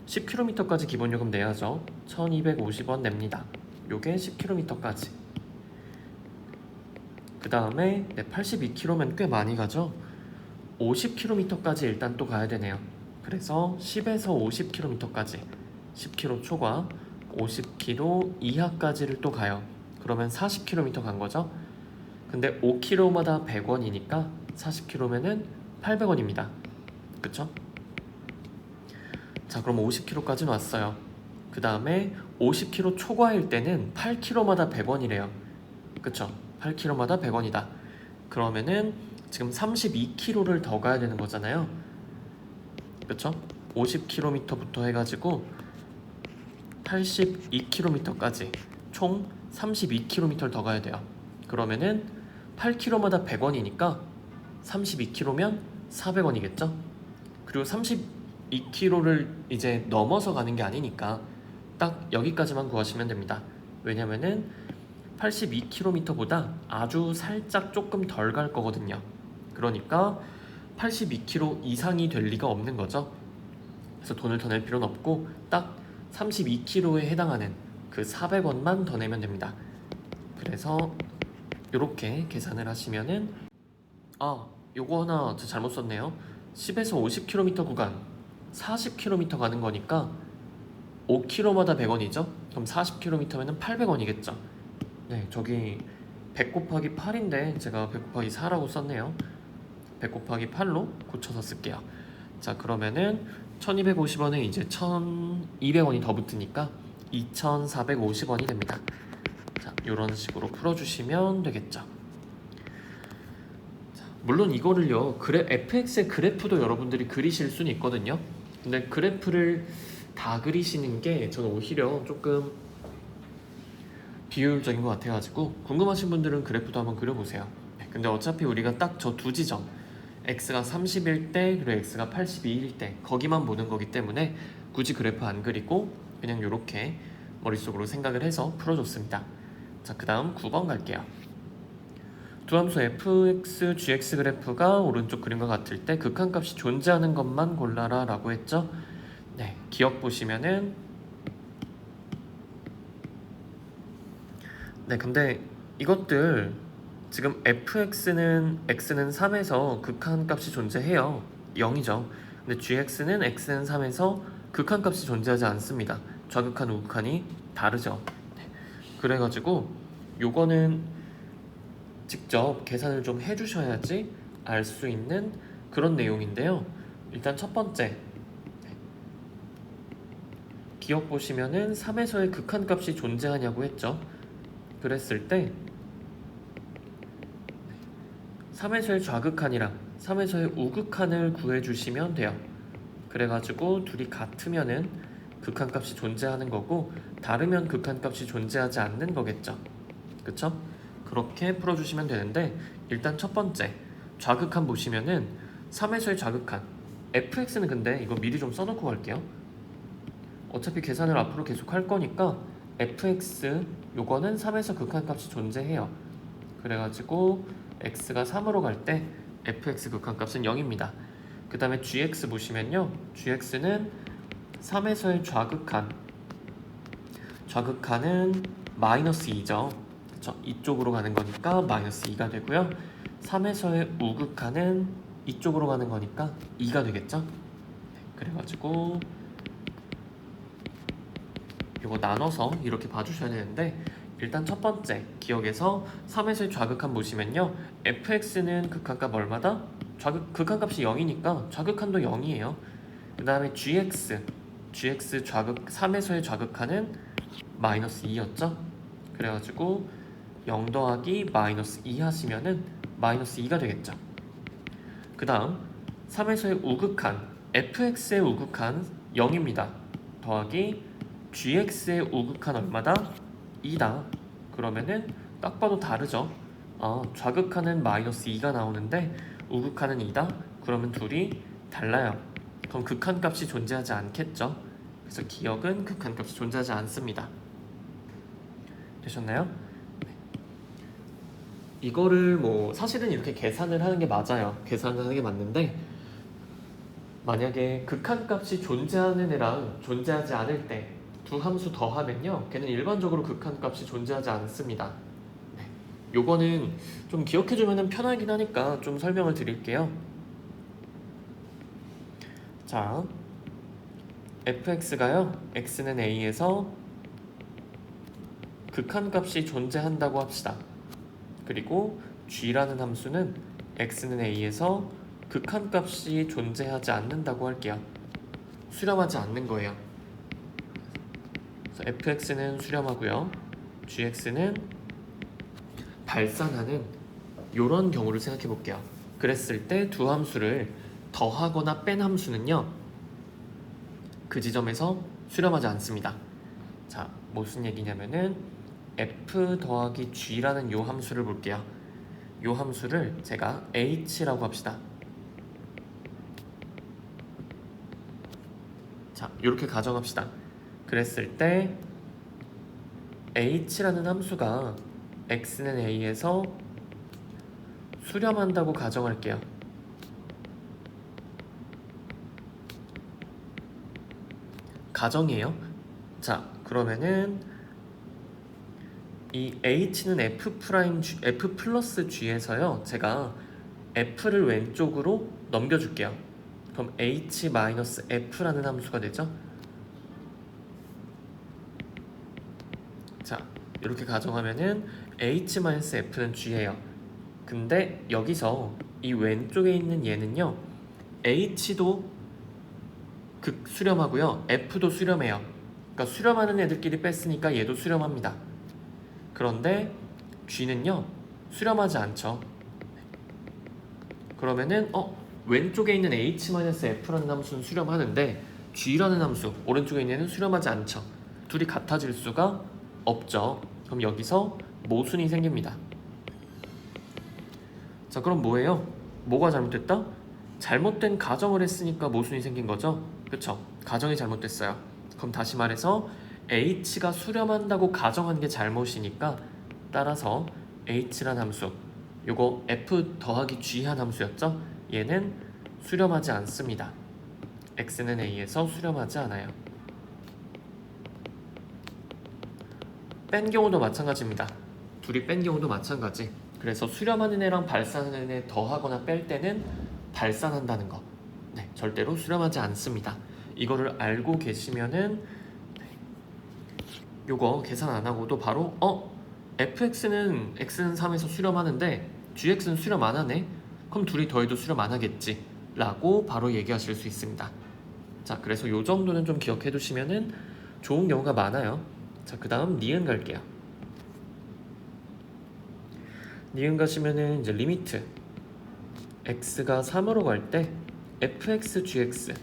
Speaker 1: 10km까지 기본 요금 내야죠. 1250원 냅니다. 요게 10km까지. 그 다음에 82km면 꽤 많이 가죠? 50km까지 일단 또 가야 되네요. 그래서 10에서 50km까지, 10km 초과 50km 이하까지를 또 가요. 그러면 40km 간 거죠. 근데 5km마다 100원이니까 40km면은 800원입니다. 그쵸? 자, 그럼 50km까지는 왔어요. 그 다음에 50km 초과일 때는 8km마다 100원이래요. 그쵸? 8km마다 100원이다. 그러면은 지금 32km를 더 가야 되는 거잖아요. 그쵸? 50km부터 해가지고 82km까지 총 32km를 더 가야 돼요. 그러면은 8km마다 100원이니까 32km면 400원이겠죠? 그리고 32km를 이제 넘어서 가는 게 아니니까 딱 여기까지만 구하시면 됩니다. 왜냐면은 82km보다 아주 살짝 조금 덜 갈 거거든요. 그러니까 82km 이상이 될 리가 없는 거죠. 그래서 돈을 더 낼 필요는 없고 딱 32km에 해당하는 그 400원만 더 내면 됩니다. 그래서 이렇게 계산을 하시면은 요거 하나 저 잘못 썼네요. 10에서 50km 구간 40km 가는 거니까 5km마다 100원이죠? 그럼 40km면은 800원이겠죠? 네, 저기 100 곱하기 8인데 제가 100 곱하기 4라고 썼네요. 100 곱하기 8로 고쳐서 쓸게요. 자, 그러면은 1250원에 이제 1200원이 더 붙으니까 2450원이 됩니다. 자, 이런 식으로 풀어주시면 되겠죠. 자, 물론 이거를요, FX의 그래프도 여러분들이 그리실 수는 있거든요. 근데 그래프를 다 그리시는 게 저는 오히려 조금 비효율적인 것 같아가지고 궁금하신 분들은 그래프도 한번 그려보세요. 근데 어차피 우리가 딱 저 두 지점 x가 31대 그리고 x가 82일 때 거기만 보는 거기 때문에 굳이 그래프 안 그리고 그냥 이렇게 머릿속으로 생각을 해서 풀어줬습니다. 자, 그 다음 9번 갈게요. 두 함수 fx, gx 그래프가 오른쪽 그림과 같을 때 극한값이 존재하는 것만 골라라 라고 했죠. 네, 기억 보시면은 네, 근데 이것들 지금 fx는 x는 3에서 극한값이 존재해요. 0이죠. 근데 gx는 x는 3에서 극한값이 존재하지 않습니다. 좌극한 우극한이 다르죠. 네. 그래가지고 요거는 직접 계산을 좀 해주셔야지 알 수 있는 그런 내용인데요. 일단 첫 번째 기억 보시면은 3에서의 극한값이 존재하냐고 했죠. 그랬을 때 3에서의 좌극한이랑 3에서의 우극한을 구해주시면 돼요. 그래가지고 둘이 같으면은 극한값이 존재하는 거고 다르면 극한값이 존재하지 않는 거겠죠. 그쵸? 그렇게 풀어주시면 되는데 일단 첫 번째 좌극한 보시면은 3에서의 좌극한 fx는 근데 이거 미리 좀 써놓고 갈게요. 어차피 계산을 앞으로 계속 할 거니까 fx 요거는 3에서 극한값이 존재해요. 그래가지고 x가 3으로 갈 때 fx 극한값은 0입니다. 그 다음에 gx 보시면요, gx는 3에서의 좌극한은 마이너스 2죠. 그쵸? 이쪽으로 가는 거니까 마이너스 2가 되고요. 3에서의 우극한은 이쪽으로 가는 거니까 2가 되겠죠. 네, 그래가지고 이거 나눠서 이렇게 봐주셔야 되는데 일단 첫 번째 기억에서 3에서의 좌극한 보시면요, fx는 극한값 얼마다? 극한값이 0이니까 좌극한도 0이에요. 그 다음에 gx 3에서의 좌극한은 마이너스 2였죠. 그래가지고 0 더하기 마이너스 2 하시면은 마이너스 2가 되겠죠. 그 다음 3에서의 우극한 fx의 우극한 0입니다. 더하기 gx의 우극한 얼마다? 2다. 그러면은 딱 봐도 다르죠. 좌극한은 마이너스 2가 나오는데 우극한은 2다? 그러면 둘이 달라요. 그럼 극한값이 존재하지 않겠죠. 그래서 기억은 극한값이 존재하지 않습니다. 되셨나요? 네. 이거를 뭐 사실은 이렇게 계산을 하는 게 맞아요. 계산을 하는 게 맞는데 만약에 극한값이 존재하는 애랑 존재하지 않을 때 두 함수 더하면요, 걔는 일반적으로 극한값이 존재하지 않습니다. 네. 요거는 좀 기억해주면 편하긴 하니까 좀 설명을 드릴게요. 자, fx가요, x는 a에서 극한값이 존재한다고 합시다. 그리고 g라는 함수는 x는 a에서 극한값이 존재하지 않는다고 할게요. 수렴하지 않는 거예요. 그래서 fx는 수렴하고요, gx는 발산하는 이런 경우를 생각해 볼게요. 그랬을 때 두 함수를 더하거나 뺀 함수는요, 그 지점에서 수렴하지 않습니다. 자, 무슨 얘기냐면은 f 더하기 g라는 요 함수를 볼게요. 요 함수를 제가 h라고 합시다. 자, 이렇게 가정합시다. 그랬을 때 h라는 함수가 x는 a에서 수렴한다고 가정할게요. 가정이에요. 자, 그러면은 이 h는 f 플러스 g에서요, 제가 f를 왼쪽으로 넘겨줄게요. 그럼 h 마이너스 f라는 함수가 되죠. 자, 이렇게 가정하면은 h 마이너스 f는 g예요. 근데 여기서 이 왼쪽에 있는 얘는요, h도 수렴하고요, f도 수렴해요. 그러니까 수렴하는 애들끼리 뺐으니까 얘도 수렴합니다. 그런데 g는요, 수렴하지 않죠. 그러면은 왼쪽에 있는 h-f라는 함수는 수렴하는데 g라는 함수, 오른쪽에 있는 애는 수렴하지 않죠. 둘이 같아질 수가 없죠. 그럼 여기서 모순이 생깁니다. 자, 그럼 뭐예요? 뭐가 잘못됐다? 잘못된 가정을 했으니까 모순이 생긴 거죠. 그쵸? 가정이 잘못됐어요. 그럼 다시 말해서 h가 수렴한다고 가정한 게 잘못이니까, 따라서 h란 함수, 요거 f 더하기 g 한 함수였죠? 얘는 수렴하지 않습니다. x는 a에서 수렴하지 않아요. 뺀 경우도 마찬가지입니다. 둘이 뺀 경우도 마찬가지. 그래서 수렴하는 애랑 발산하는 애 더하거나 뺄 때는 발산한다는 거, 네, 절대로 수렴하지 않습니다. 이거를 알고 계시면은 요거 계산 안 하고도 바로 fx는 x는 3에서 수렴하는데 gx는 수렴 안 하네? 그럼 둘이 더해도 수렴 안 하겠지 라고 바로 얘기하실 수 있습니다. 자, 그래서 요 정도는 좀 기억해 두시면은 좋은 경우가 많아요. 자, 그 다음 니은 갈게요. 니은 가시면은 이제 리미트 x가 3으로 갈 때 fx gx,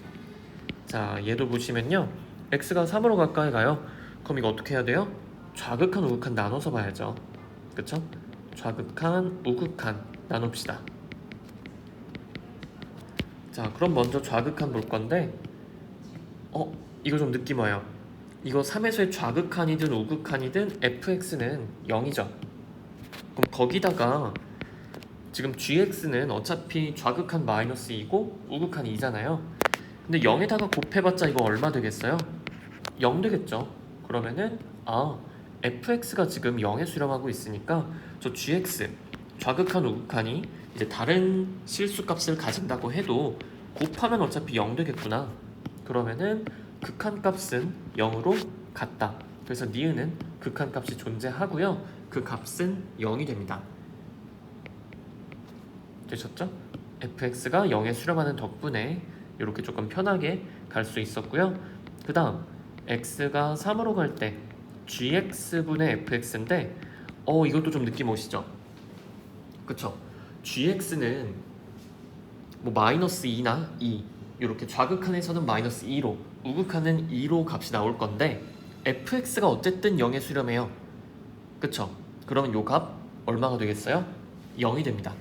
Speaker 1: 자, 얘도 보시면요, x가 3으로 가까이 가요. 그럼 이거 어떻게 해야 돼요? 좌극한 우극한 나눠서 봐야죠. 그쵸? 좌극한 우극한 나눕시다. 자, 그럼 먼저 좌극한 볼 건데 이거 좀 느낌 와요. 이거 3에서의 좌극한이든 우극한이든 fx는 0이죠. 그럼 거기다가 지금 gx는 어차피 좌극한 마이너스 2고 우극한 2잖아요. 근데 0에다가 곱해봤자 이거 얼마 되겠어요? 0 되겠죠. 그러면은 fx가 지금 0에 수렴하고 있으니까 저 gx, 좌극한 우극한이 이제 다른 실수값을 가진다고 해도 곱하면 어차피 0 되겠구나. 그러면은 극한값은 0으로 같다. 그래서 니은은 극한값이 존재하고요, 그 값은 0이 됩니다. 되셨죠? fx가 0에 수렴하는 덕분에 이렇게 조금 편하게 갈 수 있었고요. 그 다음 x가 3으로 갈 때 gx분의 fx인데 이것도 좀 느낌 오시죠? 그쵸? gx는 뭐 마이너스 2나 2, 이렇게 좌극한에서는 마이너스 2로, 우극한은 2로 값이 나올 건데 fx가 어쨌든 0에 수렴해요. 그쵸? 그러면 요 값 얼마가 되겠어요? 0이 됩니다.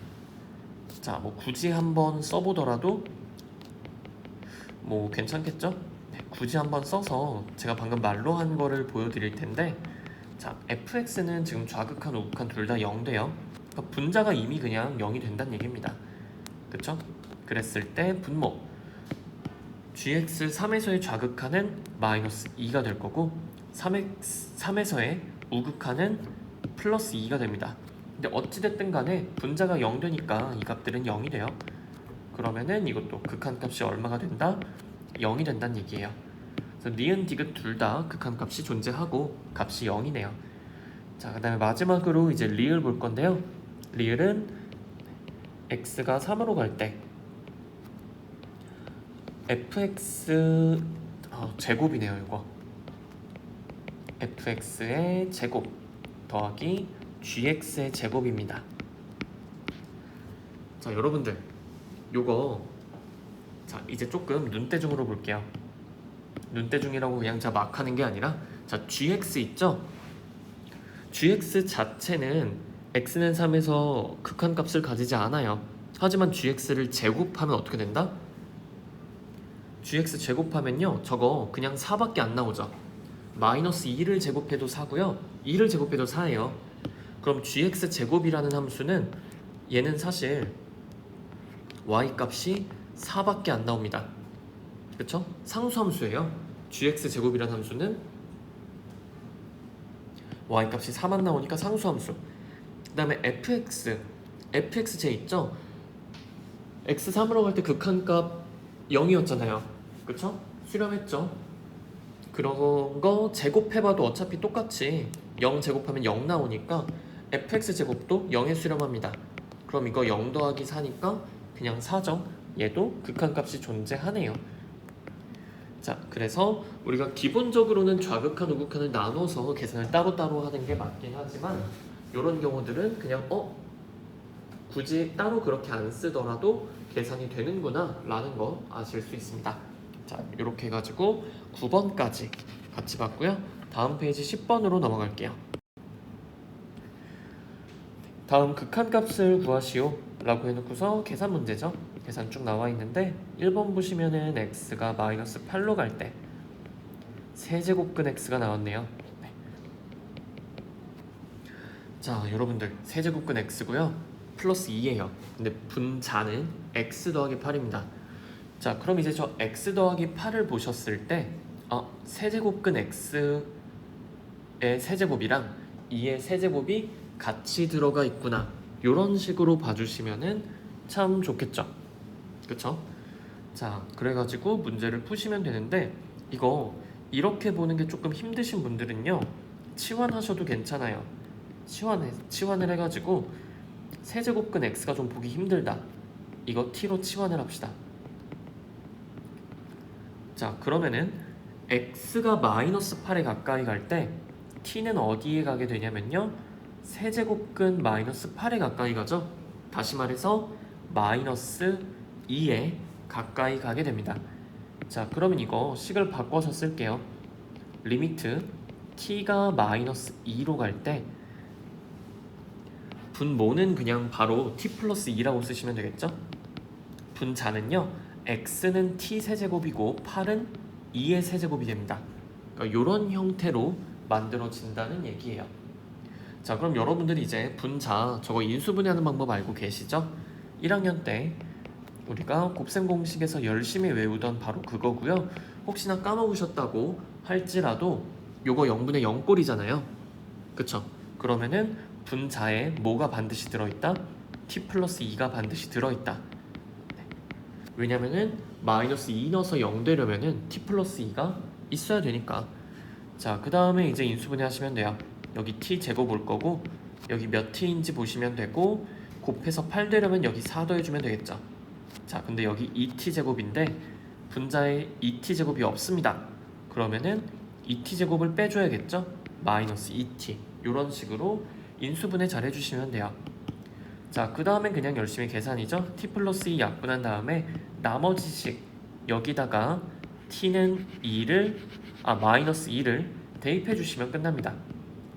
Speaker 1: 자, 뭐 굳이 한번 써보더라도 뭐 괜찮겠죠? 네, 굳이 한번 써서 제가 방금 말로 한 거를 보여드릴 텐데, 자, fx는 지금 좌극한 우극한 둘 다 0 돼요. 그러니까 분자가 이미 그냥 0이 된다는 얘기입니다. 그쵸? 그랬을 때 분모 gx 3에서의 좌극한은 마이너스 2가 될 거고 3에서의 우극한은 플러스 2가 됩니다. 근데 어찌됐든 간에 분자가 0 되니까 이 값들은 0이 돼요. 그러면은 이것도 극한값이 얼마가 된다? 0이 된다는 얘기예요. 그래서 니은 디귿 둘 다 극한값이 존재하고 값이 0이네요. 자, 그 다음에 마지막으로 이제 리을 볼 건데요. 리을은 x가 3으로 갈 때 fx 제곱이네요. 이거 fx의 제곱 더하기 gx의 제곱입니다. 자, 여러분들 요거, 자, 이제 조금 눈대중으로 볼게요. 눈대중이라고 그냥 제가 막 하는 게 아니라, 자, gx 있죠? gx 자체는 x는 3에서 극한값을 가지지 않아요. 하지만 gx를 제곱하면 어떻게 된다? gx 제곱하면요, 저거 그냥 4밖에 안 나오죠. 마이너스 2를 제곱해도 4고요. 2를 제곱해도 4예요. 그럼 gx 제곱이라는 함수는 얘는 사실 y 값이 4밖에 안 나옵니다. 그쵸? 상수함수예요. gx 제곱이라는 함수는 y 값이 4만 나오니까 상수함수. 그 다음에 fxj 있죠? x 3으로 갈 때 극한값 0이었잖아요. 그쵸? 수렴했죠? 그런 거 제곱해봐도 어차피 똑같이 0 제곱하면 0 나오니까 fx 제곱도 0에 수렴합니다. 그럼 이거 0 더하기 4니까 그냥 4죠. 얘도 극한값이 존재하네요. 자, 그래서 우리가 기본적으로는 좌극한, 우극한을 나눠서 계산을 따로따로 하는 게 맞긴 하지만 이런 경우들은 그냥 굳이 따로 그렇게 안 쓰더라도 계산이 되는구나 라는 거 아실 수 있습니다. 자, 이렇게 해가지고 9번까지 같이 봤고요. 다음 페이지 10번으로 넘어갈게요. 다음 극한값을 구하시오 라고 해놓고서 계산 문제죠. 계산 쭉 나와 있는데 1번 보시면은 x가 마이너스 8로 갈 때 세제곱근 x가 나왔네요. 네. 자, 여러분들 세제곱근 x고요. 플러스 2예요. 근데 분자는 x 더하기 8입니다. 자, 그럼 이제 저 x 더하기 8을 보셨을 때 세제곱근 x의 세제곱이랑 2의 세제곱이 같이 들어가 있구나. 이런 식으로 봐주시면은 참 좋겠죠. 그쵸? 자, 그래가지고 문제를 푸시면 되는데 이거 이렇게 보는 게 조금 힘드신 분들은요 치환하셔도 괜찮아요. 치환을 해가지고 세제곱근 x가 좀 보기 힘들다. 이거 t로 치환을 합시다. 자, 그러면은 x가 마이너스 8에 가까이 갈 때 t는 어디에 가게 되냐면요 세제곱근 마이너스 8에 가까이 가죠. 다시 말해서 마이너스 2에 가까이 가게 됩니다. 자, 그러면 이거 식을 바꿔서 쓸게요. 리미트 t가 마이너스 2로 갈 때 분모는 그냥 바로 t 플러스 2라고 쓰시면 되겠죠. 분자는요 x는 t 세제곱이고 8은 2의 세제곱이 됩니다. 그러니까 이런 형태로 만들어진다는 얘기예요. 자, 그럼 여러분들이 이제 분자 저거 인수분해하는 방법 알고 계시죠? 1학년 때 우리가 곱셈 공식에서 열심히 외우던 바로 그거고요. 혹시나 까먹으셨다고 할지라도 요거 0분의 0꼴이잖아요. 그쵸? 그러면은 분자에 뭐가 반드시 들어있다? t 플러스 2가 반드시 들어있다. 네. 왜냐면은 마이너스 2 넣어서 0 되려면은 t 플러스 2가 있어야 되니까. 자, 그 다음에 이제 인수분해 하시면 돼요. 여기 t 제곱 올 거고 여기 몇 t인지 보시면 되고 곱해서 8 되려면 여기 4 더해주면 되겠죠. 자, 근데 여기 2t 제곱인데 분자에 2t 제곱이 없습니다. 그러면은 2t 제곱을 빼줘야겠죠. 마이너스 2t 이런 식으로 인수분해 잘 해주시면 돼요. 자, 그 다음엔 그냥 열심히 계산이죠. t 플러스 2 약분한 다음에 나머지 식 여기다가 t는 2를 마이너스 2를 대입해 주시면 끝납니다.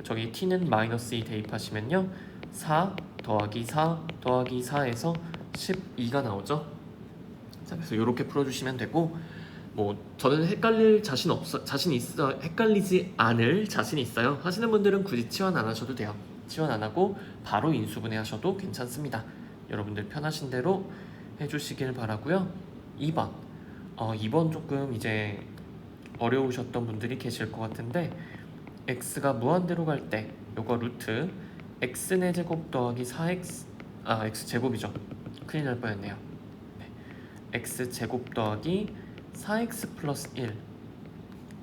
Speaker 1: 저기 t는 마이너스 2 대입하시면요 4 더하기 4 더하기 4에서 12가 나오죠. 자, 그래서 이렇게 풀어주시면 되고 뭐 저는 헷갈리지 않을 자신이 있어요 하시는 분들은 굳이 치환 안 하셔도 돼요. 치환 안 하고 바로 인수분해 하셔도 괜찮습니다. 여러분들 편하신 대로 해주시길 바라고요. 2번 2번 조금 이제 어려우셨던 분들이 계실 것 같은데 x가 무한대로 갈 때 요거 루트 x의 제곱 더하기 4x x제곱이죠. 큰일 날 뻔했네요. 네. x제곱 더하기 4x 플러스 1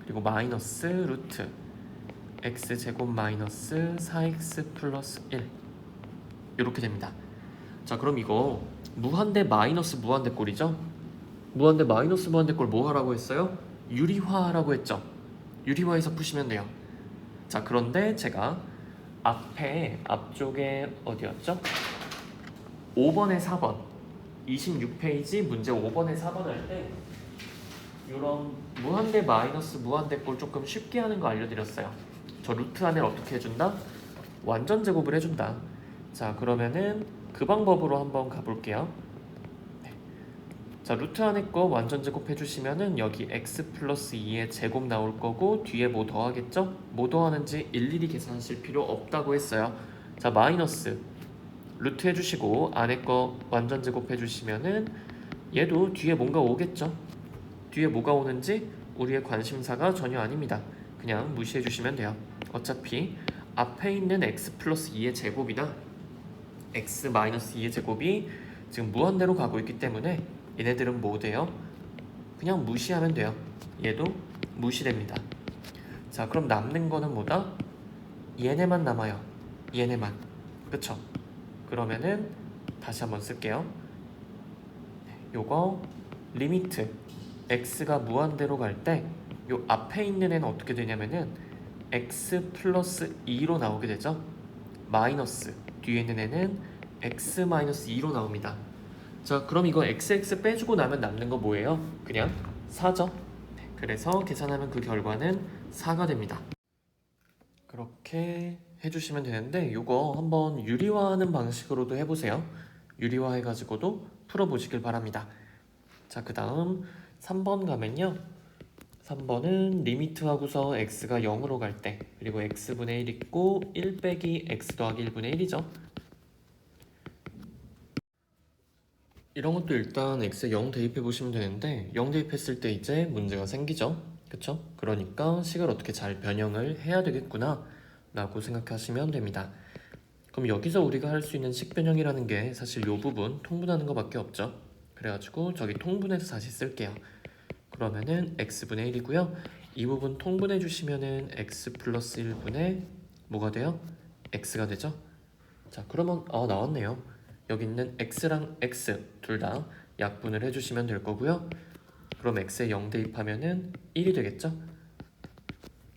Speaker 1: 그리고 마이너스 루트 x제곱 마이너스 4x 플러스 1 이렇게 됩니다. 자, 그럼 이거 무한대 마이너스 무한대 꼴이죠. 무한대 마이너스 무한대 꼴 뭐 하라고 했어요? 유리화라고 했죠. 유리화해서 푸시면 돼요. 자, 그런데 제가 앞쪽에 어디였죠? 5번에 4번 26페이지 문제 5번에 4번 할 때 이런 무한대 마이너스 무한대 꼴 조금 쉽게 하는 거 알려드렸어요. 저 루트 안에 어떻게 해준다? 완전 제곱을 해준다. 자, 그러면은 그 방법으로 한번 가볼게요. 네. 자, 루트 안에 거 완전 제곱 해주시면은 여기 x 플러스 2의 제곱 나올 거고 뒤에 뭐 더하겠죠? 뭐 더하는지 일일이 계산하실 필요 없다고 했어요. 자, 마이너스 루트 해주시고 안에 거 완전 제곱 해주시면은 얘도 뒤에 뭔가 오겠죠? 뒤에 뭐가 오는지 우리의 관심사가 전혀 아닙니다. 그냥 무시해 주시면 돼요. 어차피 앞에 있는 x 플러스 2의 제곱이나 x 마이너스 2의 제곱이 지금 무한대로 가고 있기 때문에 얘네들은 뭐 돼요? 그냥 무시하면 돼요. 얘도 무시됩니다. 자, 그럼 남는 거는 뭐다? 얘네만 남아요. 얘네만. 그쵸? 그러면은 다시 한번 쓸게요. 요거 리미트 x가 무한대로 갈 때 요 앞에 있는 애는 어떻게 되냐면은 x 플러스 2로 나오게 되죠. 마이너스 뒤에 있는 애는 x 마이너스 2로 나옵니다. 자, 그럼 이거 xx 빼주고 나면 남는 거 뭐예요? 그냥 4죠. 그래서 계산하면 그 결과는 4가 됩니다. 그렇게 해주시면 되는데 요거 한번 유리화하는 방식으로도 해보세요. 유리화 해가지고도 풀어보시길 바랍니다. 자, 그 다음 3번 가면요, 3번은 리미트 하고서 x가 0으로 갈 때, 그리고 x분의 1 있고 1 빼기 x 더하기 1분의 1이죠. 이런 것도 일단 x에 0 대입해 보시면 되는데 0 대입했을 때 이제 문제가 생기죠. 그쵸? 그러니까 식을 어떻게 잘 변형을 해야 되겠구나 라고 생각하시면 됩니다. 그럼 여기서 우리가 할 수 있는 식 변형이라는 게 사실 이 부분 통분하는 것밖에 없죠. 그래가지고 저기 통분해서 다시 쓸게요. 그러면은 x분의 1이고요. 이 부분 통분해 주시면은 x 플러스 1분의 뭐가 돼요? x가 되죠. 자, 그러면 나왔네요. 여기 있는 x랑 x 둘 다 약분을 해주시면 될 거고요. 그럼 x에 0 대입하면은 1이 되겠죠.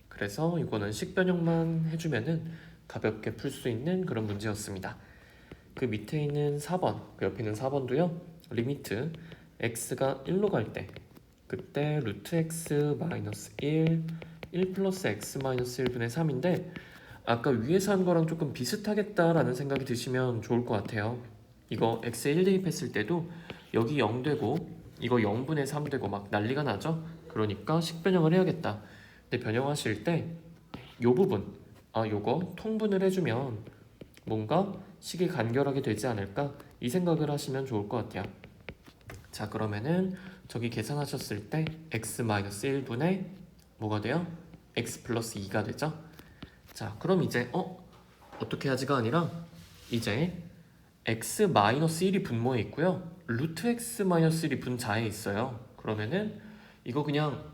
Speaker 1: 그래서 이거는 식변형만 해주면은 가볍게 풀 수 있는 그런 문제였습니다. 그 밑에 있는 4번, 그 옆에 있는 4번도요. 리미트 x가 1로 갈 때 그때 루트 x 마이너스 1 플러스 x 마이너스 1분의 3인데 아까 위에서 한 거랑 조금 비슷하겠다라는 생각이 드시면 좋을 것 같아요. 이거 x에 1 대입했을 때도 여기 0 되고 이거 0분의 3 되고 막 난리가 나죠? 그러니까 식변형을 해야겠다. 근데 변형하실 때 요 부분, 요거 통분을 해주면 뭔가 식이 간결하게 되지 않을까? 이 생각을 하시면 좋을 것 같아요. 자, 그러면은 저기 계산하셨을 때 x-1분의 뭐가 돼요? x 플러스 2가 되죠? 자, 그럼 이제 어떻게 하지가 아니라 이제 x-1이 분모에 있고요. 루트 x-1이 분자에 있어요. 그러면은 이거 그냥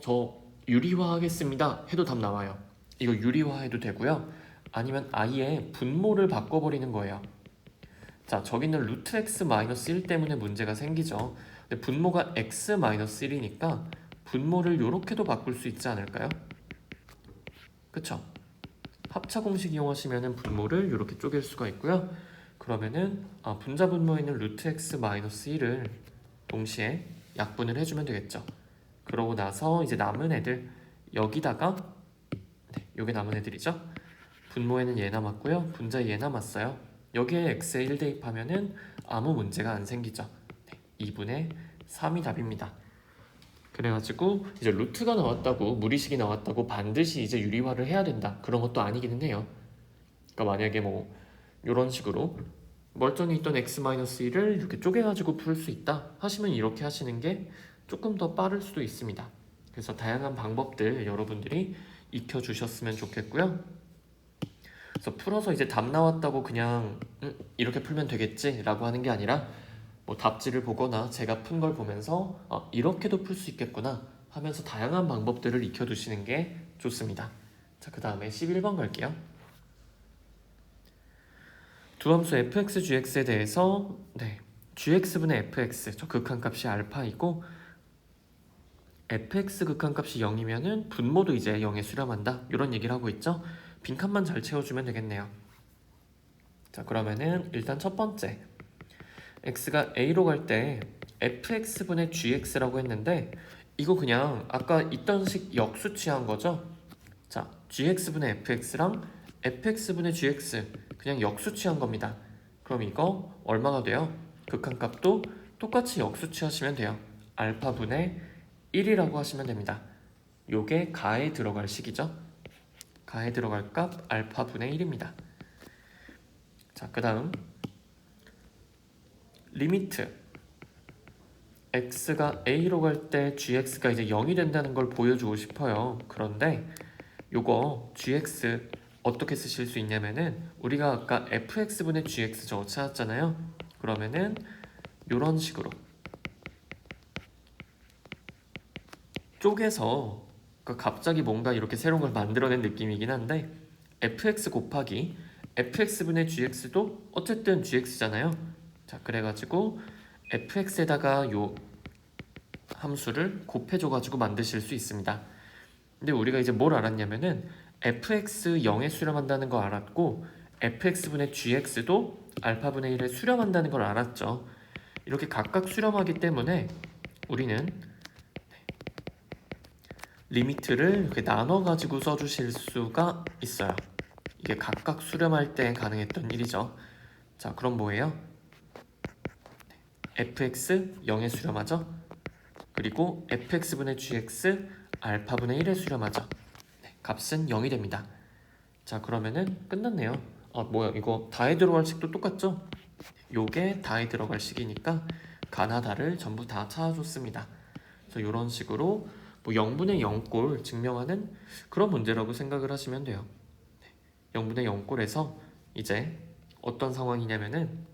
Speaker 1: 저 유리화 하겠습니다 해도 답 나와요. 이거 유리화 해도 되고요. 아니면 아예 분모를 바꿔버리는 거예요. 자, 저기는 루트 x-1 때문에 문제가 생기죠. 근데 분모가 x-1이니까 분모를 요렇게도 바꿀 수 있지 않을까요? 그쵸? 합차 공식 이용하시면 분모를 이렇게 쪼갤 수가 있고요. 그러면은 분자 분모에 있는 루트 x-1을 동시에 약분을 해주면 되겠죠. 그러고 나서 이제 남은 애들 여기다가 요게 남은 애들이죠. 분모에는 얘 남았고요. 분자에 얘 남았어요. 여기에 x에 1 대입하면은 아무 문제가 안 생기죠. 2분의 3이 답입니다. 그래가지고 이제 루트가 나왔다고 무리식이 나왔다고 반드시 이제 유리화를 해야 된다 그런 것도 아니기는 해요. 그러니까 만약에 뭐 이런 식으로 멀쩡히 있던 x-1을 이렇게 쪼개가지고 풀 수 있다 하시면 이렇게 하시는 게 조금 더 빠를 수도 있습니다. 그래서 다양한 방법들 여러분들이 익혀주셨으면 좋겠고요. 그래서 풀어서 이제 답 나왔다고 그냥 이렇게 풀면 되겠지 라고 하는 게 아니라 뭐 답지를 보거나 제가 푼 걸 보면서 이렇게도 풀 수 있겠구나 하면서 다양한 방법들을 익혀두시는 게 좋습니다. 자, 그 다음에 11번 갈게요. 두 함수 fx, gx에 대해서 gx분의 fx, 저 극한값이 알파이고 fx 극한값이 0이면은 분모도 이제 0에 수렴한다 이런 얘기를 하고 있죠. 빈칸만 잘 채워주면 되겠네요. 자, 그러면은 일단 첫 번째 x가 a로 갈 때 fx분의 gx라고 했는데 이거 그냥 아까 있던 식 역수치한 거죠. 자, gx분의 fx랑 fx분의 gx 그냥 역수치한 겁니다. 그럼 이거 얼마가 돼요? 극한값도 똑같이 역수 취하시면 돼요. 알파분의 1이라고 하시면 됩니다. 요게 가에 들어갈 식이죠. 가에 들어갈 값 알파분의 1입니다. 자, 그 다음 리미트 x가 a로 갈 때 gx가 이제 0이 된다는 걸 보여주고 싶어요. 그런데 요거 gx 어떻게 쓰실 수 있냐면은 우리가 아까 fx분의 gx 저거 찾았잖아요. 그러면은 요런 식으로 쪼개서, 그러니까 갑자기 뭔가 이렇게 새로운 걸 만들어낸 느낌이긴 한데 fx 곱하기 fx분의 gx도 어쨌든 gx잖아요. 자, 그래가지고 fx에다가 요 함수를 곱해줘가지고 만드실 수 있습니다. 근데 우리가 이제 뭘 알았냐면은 fx 0에 수렴한다는 거 알았고 fx분의 gx도 알파분의 1에 수렴한다는 걸 알았죠. 이렇게 각각 수렴하기 때문에 우리는 리미트를 이렇게 나눠가지고 써주실 수가 있어요. 이게 각각 수렴할 때 가능했던 일이죠. 자, 그럼 뭐예요? fx 0에 수렴하죠. 그리고 fx분의 gx 알파분의 1에 수렴하죠. 네, 값은 0이 됩니다. 자, 그러면은 끝났네요. 뭐야, 이거 다에 들어갈 식도 똑같죠? 요게 다에 들어갈 식이니까 가나 다를 전부 다 찾아줬습니다. 그래서 이런 식으로 뭐 0분의 0꼴 증명하는 그런 문제라고 생각을 하시면 돼요. 0분의 0꼴에서 이제 어떤 상황이냐면은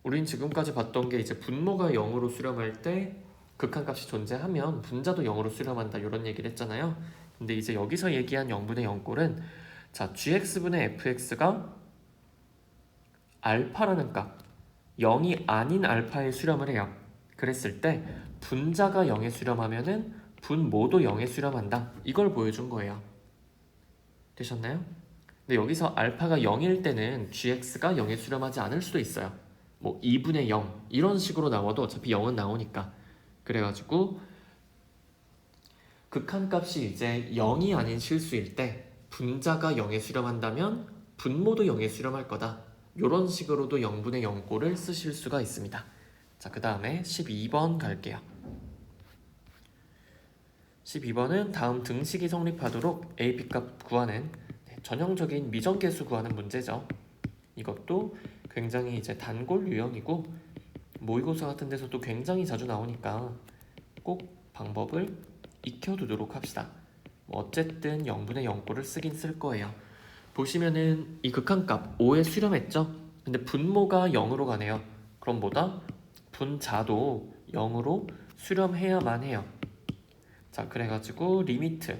Speaker 1: 우린 지금까지 봤던 게 이제 분모가 0으로 수렴할 때 극한값이 존재하면 분자도 0으로 수렴한다 이런 얘기를 했잖아요. 근데 이제 여기서 얘기한 0분의 0꼴은 자, gx분의 fx가 알파라는 값 0이 아닌 알파에 수렴을 해요. 그랬을 때 분자가 0에 수렴하면은 분모도 0에 수렴한다. 이걸 보여준 거예요. 되셨나요? 근데 여기서 알파가 0일 때는 gx가 0에 수렴하지 않을 수도 있어요. 뭐 2분의 0 이런 식으로 나와도 어차피 0은 나오니까. 그래가지고 극한값이 이제 0이 아닌 실수일 때 분자가 0에 수렴한다면 분모도 0에 수렴할 거다. 이런 식으로도 0분의 0꼴을 쓰실 수가 있습니다. 자, 그 다음에 12번 갈게요. 12번은 다음 등식이 성립하도록 AP값 구하는 전형적인 미정계수 구하는 문제죠. 이것도 굉장히 이제 단골 유형이고 모의고사 같은 데서도 굉장히 자주 나오니까 꼭 방법을 익혀두도록 합시다. 어쨌든 0분의 0꼴을 쓰긴 쓸 거예요. 보시면은 이 극한값 5에 수렴했죠? 근데 분모가 0으로 가네요. 그럼 뭐다? 분자도 0으로 수렴해야만 해요. 자, 그래가지고 리미트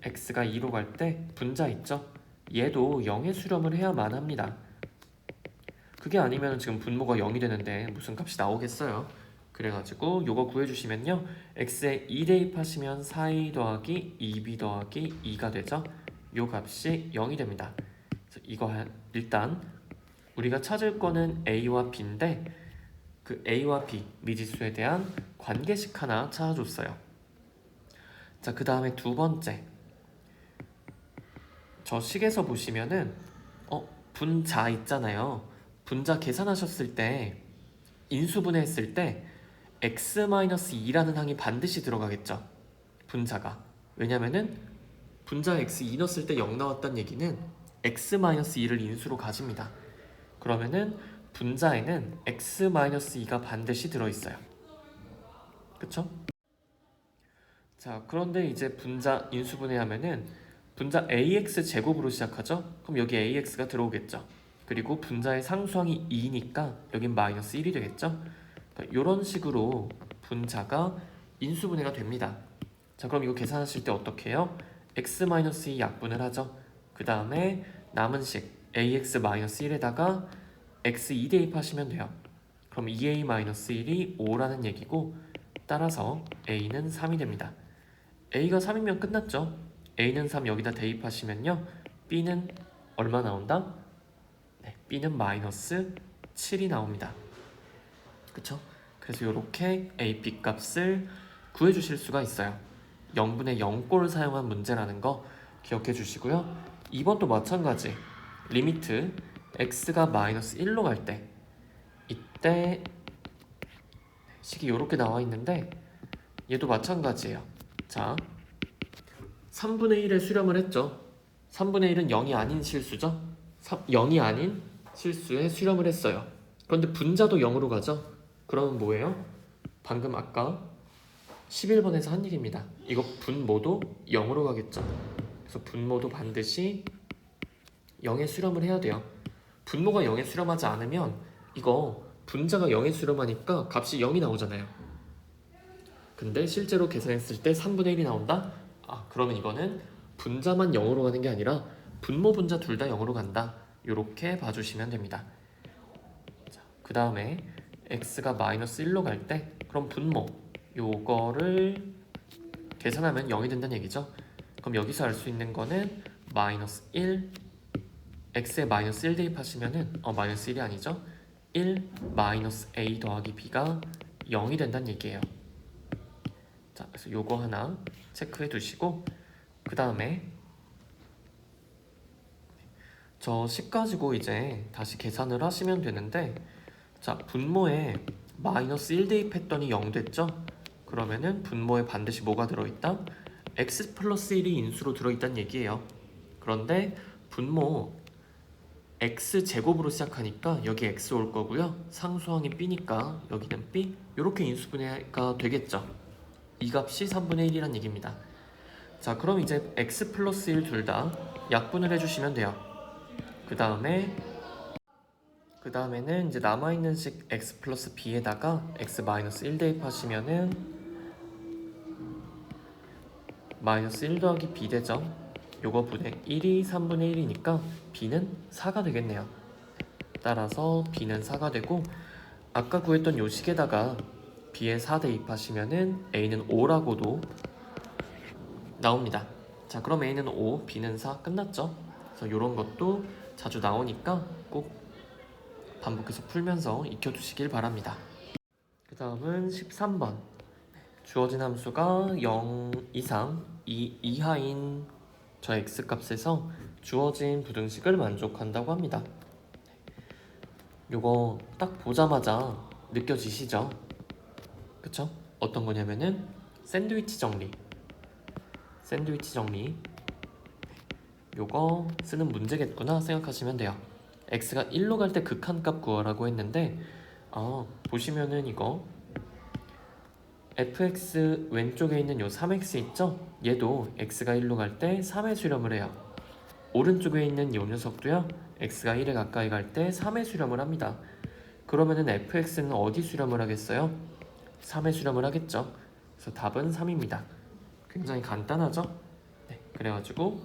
Speaker 1: x가 2로 갈 때 분자 있죠? 얘도 0에 수렴을 해야만 합니다. 그게 아니면 지금 분모가 0이 되는데 무슨 값이 나오겠어요? 그래가지고 요거 구해주시면요, x에 2 대입하시면 4a 더하기 2b 더하기 2가 되죠? 요 값이 0이 됩니다. 그래서 이거 일단 우리가 찾을 거는 a와 b인데 그 a와 b 미지수에 대한 관계식 하나 찾아줬어요. 자, 그 다음에 두 번째, 저 식에서 보시면은 분자 있잖아요. 분자 계산하셨을 때 인수분해 했을 때 x-2라는 항이 반드시 들어가겠죠. 분자가. 왜냐면은 분자 x 2 넣었을 때 0 나왔다는 얘기는 x-2를 인수로 가집니다. 그러면은 분자에는 x-2가 반드시 들어있어요. 그쵸? 자, 그런데 이제 분자 인수분해하면은 분자 ax 제곱으로 시작하죠? 그럼 여기 ax가 들어오겠죠. 그리고 분자의 상수항이 2니까 여긴 마이너스 1이 되겠죠. 이런 식으로 분자가 인수분해가 됩니다. 자, 그럼 이거 계산하실 때 어떻게 해요? x-2 약분을 하죠. 그 다음에 남은 식 ax-1에다가 x 2 대입하시면 돼요. 그럼 2a-1이 5라는 얘기고 따라서 a는 3이 됩니다. a가 3이면 끝났죠. a는 3 여기다 대입하시면요, b는 얼마 나온다? 네, b는 마이너스 7이 나옵니다. 그쵸? 그래서 이렇게 AP 값을 구해주실 수가 있어요. 0분의 0꼴 사용한 문제라는 거 기억해 주시고요. 2번도 마찬가지. 리미트 x가 마이너스 1로 갈 때 이때 식이 이렇게 나와 있는데 얘도 마찬가지예요. 자, 3분의 1에 수렴을 했죠. 3분의 1은 0이 아닌 실수죠. 0이 아닌 실수에 수렴을 했어요. 그런데 분자도 0으로 가죠. 그러면 뭐예요? 방금 아까 11번에서 한 얘기입니다. 이거 분모도 0으로 가겠죠. 그래서 분모도 반드시 0에 수렴을 해야 돼요. 분모가 0에 수렴하지 않으면 이거 분자가 0에 수렴하니까 값이 0이 나오잖아요. 근데 실제로 계산했을 때 3분의 1이 나온다? 그러면 이거는 분자만 0으로 가는 게 아니라 분모 분자 둘 다 0으로 간다. 이렇게 봐주시면 됩니다. 그 다음에 x가 마이너스 1로 갈 때 그럼 분모 요거를 계산하면 0이 된다는 얘기죠. 그럼 여기서 알 수 있는 거는 마이너스 1 x에 마이너스 1 대입하시면은 마이너스 1이 아니죠. 1 마이너스 a 더하기 b가 0이 된다는 얘기예요. 자, 그래서 요거 하나 체크해 두시고 그 다음에 저 식 가지고 이제 다시 계산을 하시면 되는데 자, 분모에 마이너스 1 대입했더니 0 됐죠? 그러면은 분모에 반드시 뭐가 들어있다? x 플러스 1이 인수로 들어있다는 얘기예요. 그런데 분모 x 제곱으로 시작하니까 여기 x 올 거고요. 상수항이 b니까 여기는 b. 이렇게 인수분해가 되겠죠. 이 값이 3분의 1이란 얘기입니다. 자, 그럼 이제 x 플러스 1 둘 다 약분을 해주시면 돼요. 그 다음에는 이제 남아있는 식 x 플러스 b에다가 x 마이너스 1 대입하시면은 마이너스 1 더하기 b 되죠. 요거 분의 1이 3분의 1이니까 b는 4가 되겠네요. 따라서 b는 4가 되고 아까 구했던 요 식에다가 b에 4 대입하시면은 a는 5라고도 나옵니다. 자, 그럼 a는 5, b는 4 끝났죠? 그래서 요런 것도 자주 나오니까 꼭 반복해서 풀면서 익혀두시길 바랍니다. 그 다음은 13번. 주어진 함수가 0 이상 2 이하인 저 x값에서 주어진 부등식을 만족한다고 합니다. 요거 딱 보자마자 느껴지시죠? 그쵸? 어떤 거냐면은 샌드위치 정리. 요거 쓰는 문제겠구나 생각하시면 돼요. x가 1로 갈 때 극한값 구하라고 했는데 보시면은 이거 fx 왼쪽에 있는 요 3x 있죠? 얘도 x가 1로 갈 때 3에 수렴을 해요. 오른쪽에 있는 요 녀석도요. x가 1에 가까이 갈 때 3에 수렴을 합니다. 그러면은 fx는 어디 수렴을 하겠어요? 3에 수렴을 하겠죠. 그래서 답은 3입니다. 굉장히 간단하죠? 네, 그래가지고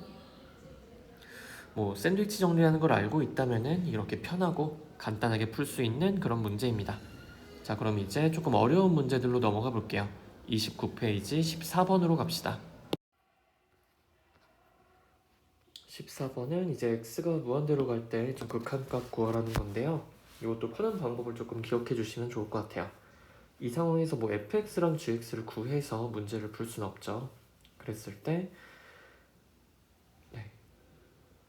Speaker 1: 뭐 샌드위치 정리라는 걸 알고 있다면은 이렇게 편하고 간단하게 풀 수 있는 그런 문제입니다. 자, 그럼 이제 조금 어려운 문제들로 넘어가 볼게요. 29페이지 14번으로 갑시다. 14번은 이제 x가 무한대로 갈 때 좀 극한값 구하라는 건데요. 이것도 푸는 방법을 조금 기억해 주시면 좋을 것 같아요. 이 상황에서 뭐 fx랑 gx를 구해서 문제를 풀 수는 없죠. 그랬을 때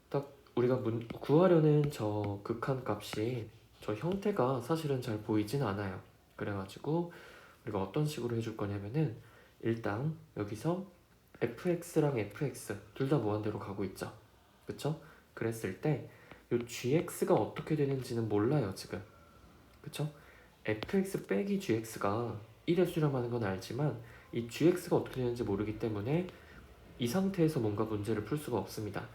Speaker 1: 딱 우리가 구하려는 저 극한값이 저 형태가 사실은 잘 보이진 않아요. 그래가지고 우리가 어떤 식으로 해줄 거냐면은 일단 여기서 fx랑 fx 둘 다 무한대로 가고 있죠. 그쵸? 그랬을 때 이 gx가 어떻게 되는지는 몰라요 지금. 그쵸? fx 빼기 gx가 1에 수렴하는 건 알지만 이 gx가 어떻게 되는지 모르기 때문에 이 상태에서 뭔가 문제를 풀 수가 없습니다.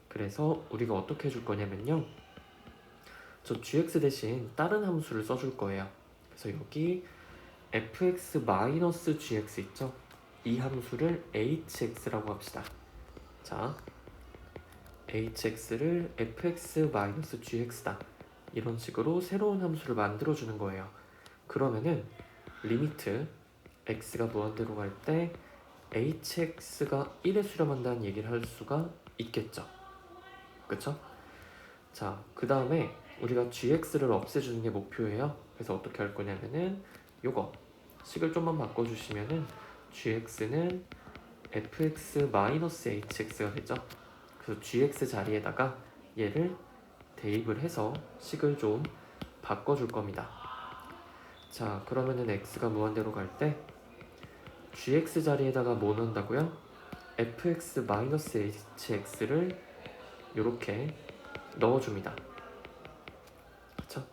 Speaker 1: 그래서 우리가 어떻게 해줄 거냐면요, 저 gx 대신 다른 함수를 써줄 거예요. 그래서 여기 fx-gx 있죠? 이 함수를 hx라고 합시다. 자, hx를 fx-gx다 이런 식으로 새로운 함수를 만들어주는 거예요. 그러면은 리미트 x가 무한대로 갈 때 hx가 1에 수렴한다는 얘기를 할 수가 있겠죠. 그쵸? 자, 그 다음에 우리가 gx를 없애주는 게 목표예요. 그래서 어떻게 할 거냐면은 요거 식을 좀만 바꿔주시면은 gx는 fx-hx가 되죠. 그래서 gx 자리에다가 얘를 대입을 해서 식을 좀 바꿔줄 겁니다. 자, 그러면은 x가 무한대로 갈 때 gx 자리에다가 뭐 넣는다고요? fx-hx를 이렇게 넣어줍니다. 그쵸?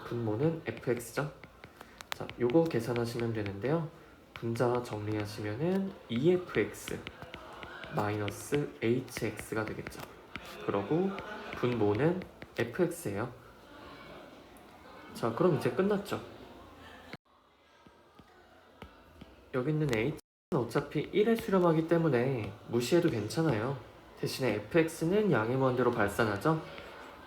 Speaker 1: 분모는 fx죠? 자, 요거 계산하시면 되는데요. 분자 정리하시면은 efx 마이너스 hx가 되겠죠. 그러고 분모는 fx예요. 자, 그럼 이제 끝났죠. 여기 있는 h는 어차피 1에 수렴하기 때문에 무시해도 괜찮아요. 대신에 fx는 양의 무한대로 발산하죠.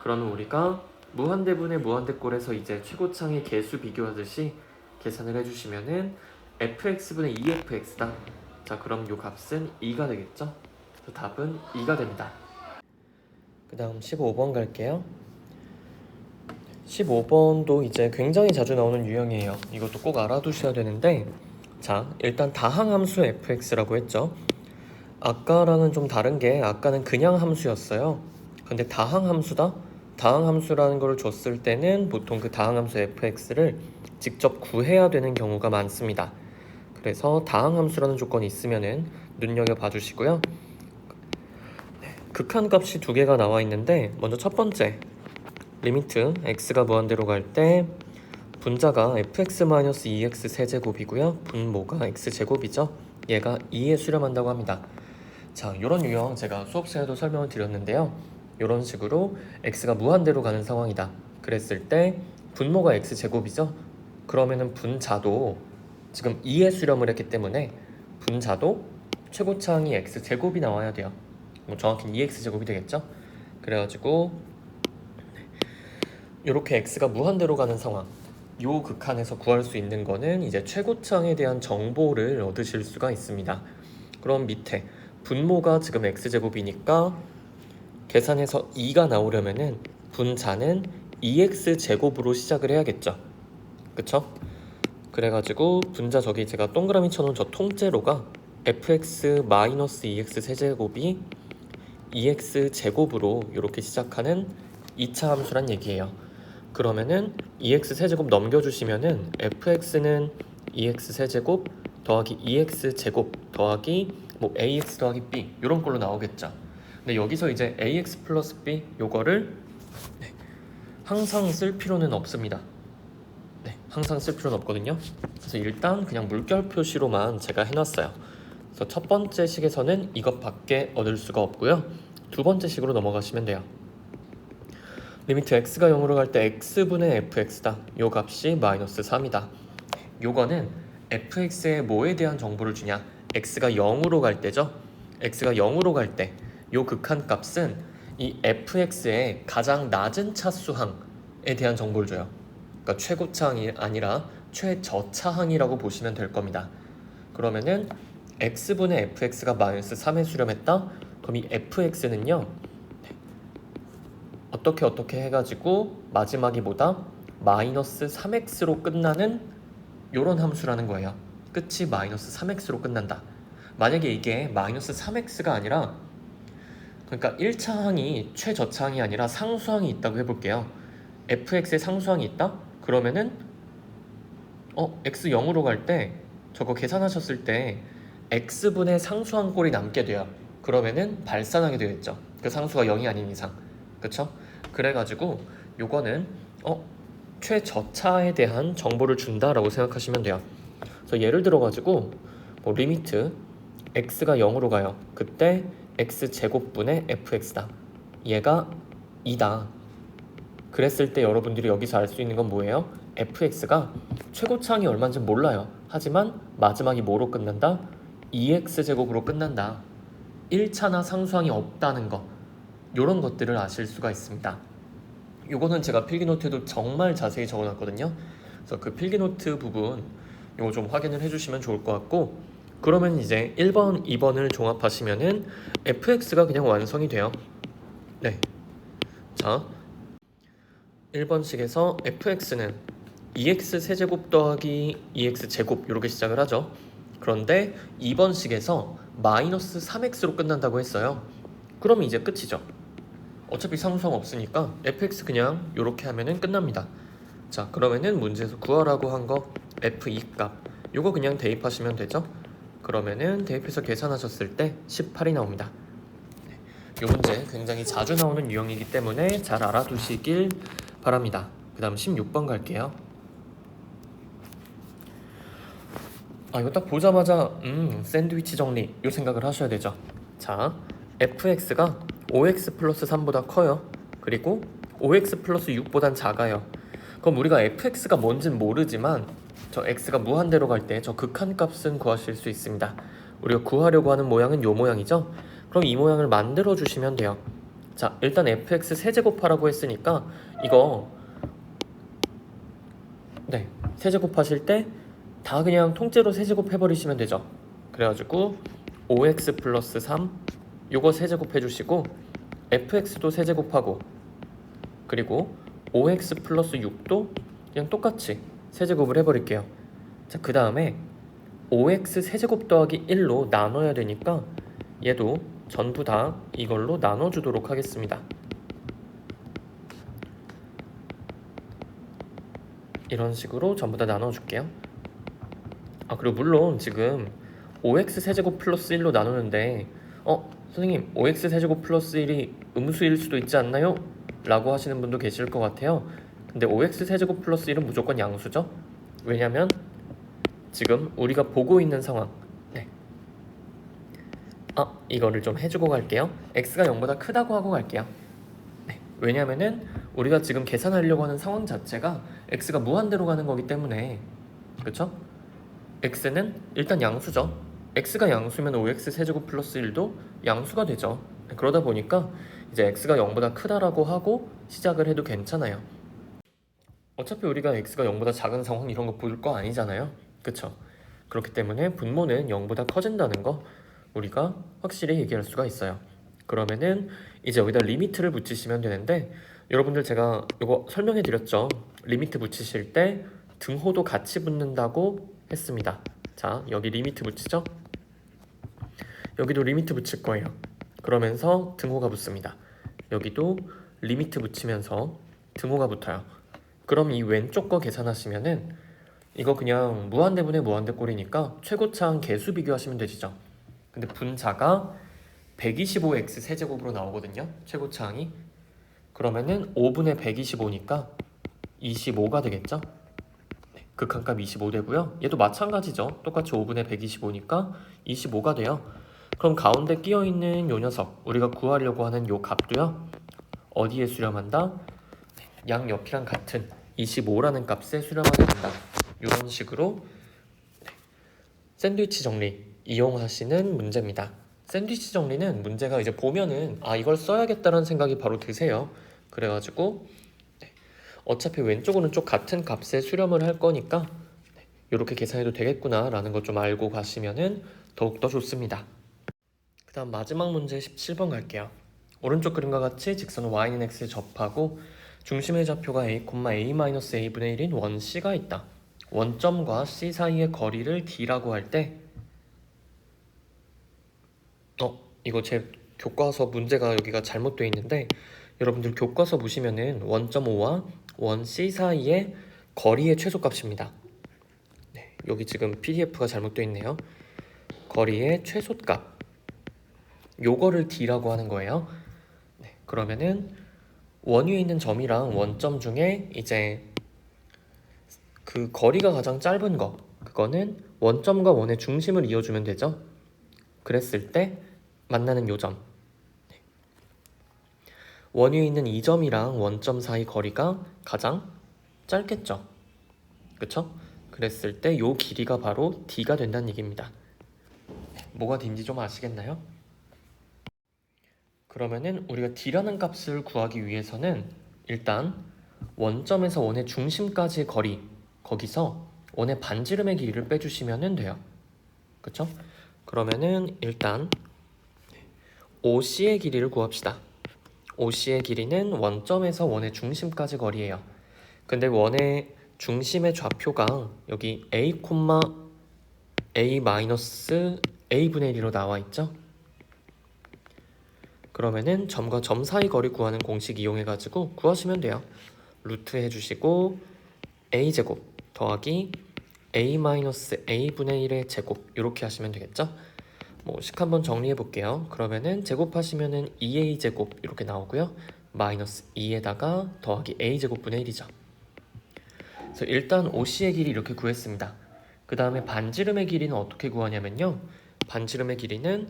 Speaker 1: 그러면 우리가 무한대분의 무한대꼴에서 이제 최고창의 개수 비교하듯이 계산을 해주시면은 fx분의 2fx다. 자, 그럼 요 값은 2가 되겠죠. 그래서 답은 2가 됩니다. 그 다음 15번 갈게요. 15번도 이제 굉장히 자주 나오는 유형이에요. 이것도 꼭 알아두셔야 되는데, 자, 일단 다항함수 fx라고 했죠. 아까랑은 좀 다른 게, 아까는 그냥 함수였어요. 근데 다항함수다? 다항함수라는 걸 줬을 때는 보통 그 다항함수 fx를 직접 구해야 되는 경우가 많습니다. 그래서 다항함수라는 조건이 있으면은 눈여겨봐 주시고요. 극한값이 두 개가 나와 있는데, 먼저 첫 번째 리미트 x가 무한대로 갈 때 분자가 fx-2x 세제곱이고요. 분모가 x제곱이죠. 얘가 2에 수렴한다고 합니다. 자, 이런 유형 제가 수업 시간에도 설명을 드렸는데요. 이런 식으로 x가 무한대로 가는 상황이다. 그랬을 때 분모가 x제곱이죠. 그러면은 분자도 지금 2에 수렴을 했기 때문에 분자도 최고차항이 x제곱이 나와야 돼요. 뭐 정확히는 2x제곱이 되겠죠. 그래가지고 이렇게 x가 무한대로 가는 상황, 요 극한에서 구할 수 있는 거는 이제 최고차항에 대한 정보를 얻으실 수가 있습니다. 그럼 밑에 분모가 지금 x제곱이니까 계산해서 2가 나오려면은 분자는 2x제곱으로 시작을 해야겠죠. 그쵸? 그래가지고 분자 저기 제가 동그라미 쳐놓은 저 통째로가 fx-2x 세제곱이 2x제곱으로 이렇게 시작하는 2차 함수란 얘기예요. 그러면은 2x 세제곱 넘겨주시면은 fx는 2x 세제곱 더하기 2x 제곱 더하기 뭐 ax 더하기 b 이런 걸로 나오겠죠. 근데 여기서 이제 ax 플러스 b 요거를 항상 쓸 필요는 없습니다. 네, 항상 쓸 필요는 없거든요. 그래서 일단 그냥 물결 표시로만 제가 해놨어요. 그래서 첫 번째 식에서는 이것밖에 얻을 수가 없고요. 두 번째 식으로 넘어가시면 돼요. 리미트 x가 0으로 갈 때 x분의 fx다. 요 값이 마이너스 3이다. 요거는 fx의 뭐에 대한 정보를 주냐? x가 0으로 갈 때죠. x가 0으로 갈 때 요 극한값은 이 fx의 가장 낮은 차수항에 대한 정보를 줘요. 그러니까 최고차항이 아니라 최저차항이라고 보시면 될 겁니다. 그러면은 x분의 fx가 마이너스 3에 수렴했다? 그럼 이 fx는요 어떻게 해가지고 마지막이 뭐다? 마이너스 3x로 끝나는 요런 함수라는 거예요. 끝이 마이너스 3x로 끝난다. 만약에 이게 마이너스 3x가 아니라, 그러니까 1차항이 최저차항이 아니라 상수항이 있다고 해볼게요. fx에 상수항이 있다? 그러면은 x 0으로 갈 때 저거 계산하셨을 때 x분의 상수항 꼴이 남게 돼요. 그러면은 발산하게 되겠죠. 그 상수가 0이 아닌 이상. 그쵸? 그래가지고 요거는 최저차에 대한 정보를 준다라고 생각하시면 돼요. 그래서 예를 들어가지고 뭐 리미트 x가 0으로 가요. 그때 x제곱분의 fx다. 얘가 2다. 그랬을 때 여러분들이 여기서 알 수 있는 건 뭐예요? fx가 최고차항이 얼마인지 몰라요. 하지만 마지막이 뭐로 끝난다? 2x제곱으로 끝난다. 1차나 상수항이 없다는 거, 요런 것들을 아실 수가 있습니다. 요거는 제가 필기노트에도 정말 자세히 적어놨거든요. 그래서 그 필기노트 부분 요거 좀 확인을 해주시면 좋을 것 같고, 그러면 이제 1번, 2번을 종합하시면은 fx가 그냥 완성이 돼요. 네. 자, 1번식에서 fx는 2x 세제곱 더하기 2x 제곱 이렇게 시작을 하죠. 그런데 2번식에서 마이너스 3x로 끝난다고 했어요. 그럼 이제 끝이죠. 어차피 상수항 없으니까 fx 그냥 이렇게 하면은 끝납니다. 자, 그러면은 문제에서 구하라고 한 거 F2 값 요거 그냥 대입하시면 되죠. 그러면은 대입해서 계산하셨을 때 18이 나옵니다. 이 문제 굉장히 자주 나오는 유형이기 때문에 잘 알아두시길 바랍니다. 그 다음 16번 갈게요. 이거 딱 보자마자 샌드위치 정리 요 생각을 하셔야 되죠. 자, fx가 5x 플러스 3보다 커요. 그리고 5x 플러스 6보단 작아요. 그럼 우리가 fx가 뭔진 모르지만 저 x가 무한대로 갈 때 저 극한값은 구하실 수 있습니다. 우리가 구하려고 하는 모양은 요 모양이죠. 그럼 이 모양을 만들어 주시면 돼요. 자, 일단 fx 세제곱하라고 했으니까 이거 세제곱하실 때 다 그냥 통째로 세제곱 해버리시면 되죠. 그래가지고 5x 플러스 3 요거 세제곱 해주시고 fx도 세제곱하고 그리고 5x 플러스 6도 그냥 똑같이 세제곱을 해버릴게요. 자, 그 다음에 5x 세제곱 더하기 1로 나눠야 되니까 얘도 전부 다 이걸로 나눠주도록 하겠습니다. 이런 식으로 전부 다 나눠줄게요. 그리고 물론 지금 5x 세제곱 플러스 1로 나누는데 선생님 5x 세제곱 플러스 1이 음수일 수도 있지 않나요? 라고 하시는 분도 계실 것 같아요. 근데 5x 세제곱 플러스 1은 무조건 양수죠. 왜냐면 지금 우리가 보고 있는 상황 이거를 좀 해주고 갈게요. x가 0보다 크다고 하고 갈게요. 왜냐면은 우리가 지금 계산하려고 하는 상황 자체가 x가 무한대로 가는 거기 때문에 그쵸? x는 일단 양수죠. x가 양수면 5x 세제곱 플러스 1도 양수가 되죠. 그러다 보니까 이제 x가 0보다 크다라고 하고 시작을 해도 괜찮아요. 어차피 우리가 x가 0보다 작은 상황 이런 거 볼 거 아니잖아요. 그쵸? 그렇기 때문에 분모는 0보다 커진다는 거 우리가 확실히 얘기할 수가 있어요. 그러면은 이제 여기다 리미트를 붙이시면 되는데 여러분들 제가 이거 설명해 드렸죠. 리미트 붙이실 때 등호도 같이 붙는다고 했습니다. 자, 여기 리미트 붙이죠? 여기도 리미트 붙일 거예요. 그러면서 등호가 붙습니다. 여기도 리미트 붙이면서 등호가 붙어요. 그럼 이 왼쪽 거 계산하시면은 이거 그냥 무한대분의 무한대 꼴이니까 최고차항 개수 비교하시면 되시죠. 근데 분자가 125x 세제곱으로 나오거든요. 최고차항이. 그러면은 5분의 125니까 25가 되겠죠? 극한값 25 되고요. 얘도 마찬가지죠. 똑같이 5분의 125니까 25가 돼요. 그럼 가운데 끼어있는 요 녀석 우리가 구하려고 하는 요 값도요. 어디에 수렴한다? 양옆이랑 같은 25라는 값에 수렴하게 된다. 이런 식으로 샌드위치 정리 이용하시는 문제입니다. 샌드위치 정리는 문제가 이제 보면은 이걸 써야겠다는 생각이 바로 드세요. 그래가지고 어차피 왼쪽 오른쪽 같은 값에 수렴을 할 거니까 이렇게 계산해도 되겠구나 라는 거 좀 알고 가시면은 더욱더 좋습니다. 그 다음 마지막 문제 17번 갈게요. 오른쪽 그림과 같이 직선은 y는 x에 접하고 중심의 좌표가 a, a-a분의 1인 원 C가 있다. 원점과 C 사이의 거리를 D라고 할 때 이거 제 교과서 문제가 여기가 잘못되어 있는데 여러분들 교과서 보시면은 원점 O와 원 C 사이의 거리의 최소값입니다. 여기 지금 PDF가 잘못되어 있네요. 거리의 최소값 요거를 D라고 하는 거예요. 그러면은 원 위에 있는 점이랑 원점 중에 이제 그 거리가 가장 짧은 거 그거는 원점과 원의 중심을 이어주면 되죠. 그랬을 때 만나는 요점 원 위에 있는 이 점이랑 원점 사이 거리가 가장 짧겠죠. 그쵸? 그랬을 때 요 길이가 바로 D가 된다는 얘기입니다. 뭐가 D인지 좀 아시겠나요? 그러면은 우리가 D라는 값을 구하기 위해서는 일단 원점에서 원의 중심까지의 거리 거기서 원의 반지름의 길이를 빼주시면 돼요. 그쵸? 그러면은 일단 OC의 길이를 구합시다. OC의 길이는 원점에서 원의 중심까지 거리예요. 근데 원의 중심의 좌표가 여기 a, a 마이너스 a분의 1로 나와 있죠? 그러면은 점과 점 사이 거리 구하는 공식 이용해 가지고 구하시면 돼요. 루트 해주시고 a제곱 더하기 a-a분의 1의 제곱 이렇게 하시면 되겠죠? 식 한번 정리해 볼게요. 그러면은 제곱하시면은 2a제곱 이렇게 나오고요. 마이너스 2에다가 더하기 a제곱분의 1이죠. 그래서 일단 OC의 길이 이렇게 구했습니다. 그 다음에 반지름의 길이는 어떻게 구하냐면요. 반지름의 길이는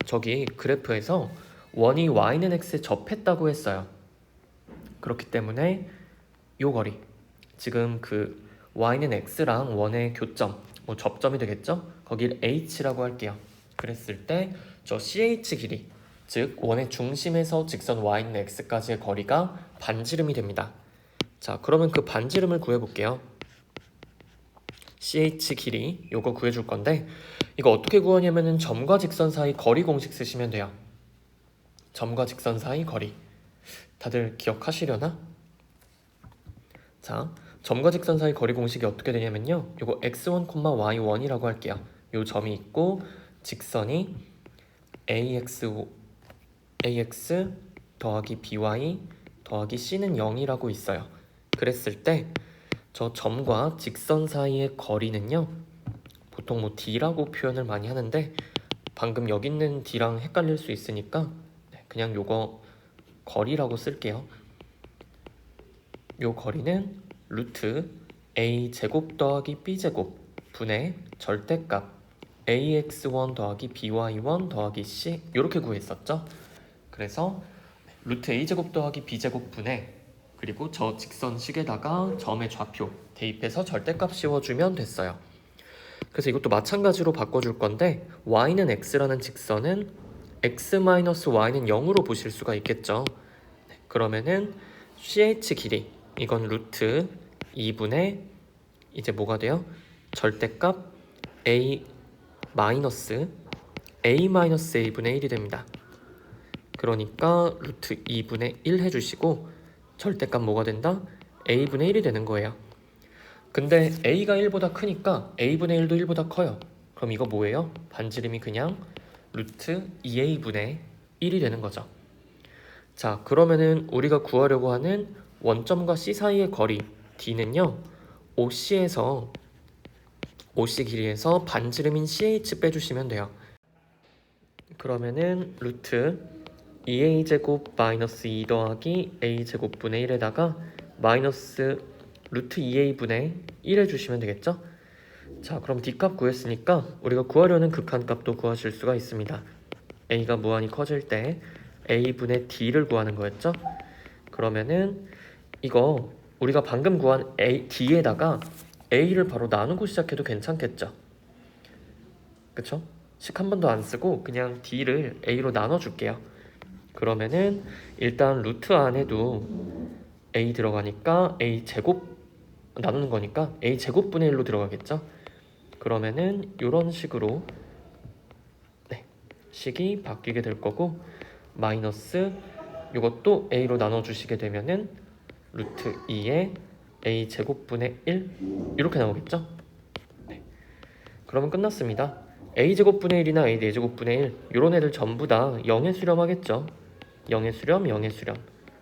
Speaker 1: 저기 그래프에서 원이 y는 x에 접했다고 했어요. 그렇기 때문에 요 거리, 지금 그 y는 x랑 원의 교점, 접점이 되겠죠? 거길 h라고 할게요. 그랬을 때 저 ch 길이, 즉 원의 중심에서 직선 y는 x까지의 거리가 반지름이 됩니다. 자, 그러면 그 반지름을 구해볼게요. ch 길이 요거 구해줄 건데, 이거 어떻게 구하냐면은 점과 직선 사이 거리 공식 쓰시면 돼요. 점과 직선 사이 거리, 다들 기억하시려나? 자, 점과 직선 사이 거리 공식이 어떻게 되냐면요, 요거 x1, y1이라고 할게요. 요 점이 있고 직선이 ax 더하기 by 더하기 c는 0이라고 있어요. 그랬을 때 저 점과 직선 사이의 거리는요, 보통 d라고 표현을 많이 하는데 방금 여기 있는 d랑 헷갈릴 수 있으니까 그냥 요거 거리라고 쓸게요. 요 거리는 루트 a제곱 더하기 b제곱 분의 절대값 ax1 더하기 by1 더하기 c 이렇게 구했었죠. 그래서 루트 a제곱 더하기 b제곱 분의, 그리고 저 직선식에다가 점의 좌표 대입해서 절대값 씌워주면 됐어요. 그래서 이것도 마찬가지로 바꿔줄 건데 y는 x라는 직선은 x-y는 0으로 보실 수가 있겠죠. 그러면은 ch 길이, 이건 루트 2분의 이제 뭐가 돼요? 절대값 a 마이너스 a-a분의 1이 됩니다. 그러니까 루트 2분의 1 해주시고 절대값 뭐가 된다? a분의 1이 되는 거예요. 근데 a가 1보다 크니까 a분의 1도 1보다 커요. 그럼 이거 뭐예요? 반지름이 그냥 루트 2a분의 1이 되는 거죠. 자, 그러면은 우리가 구하려고 하는 원점과 C 사이의 거리 D는요, OC 길이에서 반지름인 CH 빼주시면 돼요. 그러면은 루트 2a제곱 마이너스 2 더하기 a제곱분의 1에다가 마이너스 루트 2a분의 1 해주시면 되겠죠? 자, 그럼 D값 구했으니까 우리가 구하려는 극한값도 구하실 수가 있습니다. a가 무한히 커질 때 a분의 d를 구하는 거였죠? 그러면은 이거 우리가 방금 구한 d에다가 a를 바로 나누고 시작해도 괜찮겠죠? 그쵸? 식 한 번도 안 쓰고 그냥 d를 a로 나눠줄게요. 그러면은 일단 루트 안에도 a 들어가니까 a 제곱 나누는 거니까 a 제곱분의 1로 들어가겠죠? 그러면은 이런 식으로 식이 바뀌게 될 거고, 마이너스 이것도 a로 나눠주시게 되면은 루트 2에 a 제곱분의 1 이렇게 나오겠죠? 그러면 끝났습니다. a 제곱분의 1이나 a 4제곱분의 1 이런 애들 전부 다 0에 수렴하겠죠? 0에 수렴, 0에 수렴.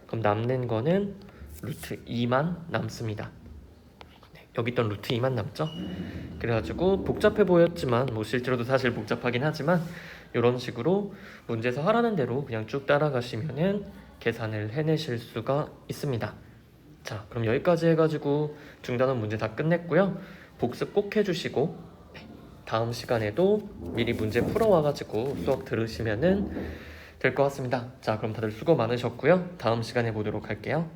Speaker 1: 그럼 남는 거는 루트 2만 남습니다. 여기 있던 루트 2만 남죠? 그래가지고 복잡해 보였지만 실제로도 사실 복잡하긴 하지만 이런 식으로 문제에서 하라는 대로 그냥 쭉 따라가시면은 계산을 해내실 수가 있습니다. 자, 그럼 여기까지 해가지고 중단원 문제 다 끝냈고요. 복습 꼭 해주시고 다음 시간에도 미리 문제 풀어와가지고 수업 들으시면은 될 것 같습니다. 자, 그럼 다들 수고 많으셨고요. 다음 시간에 보도록 할게요.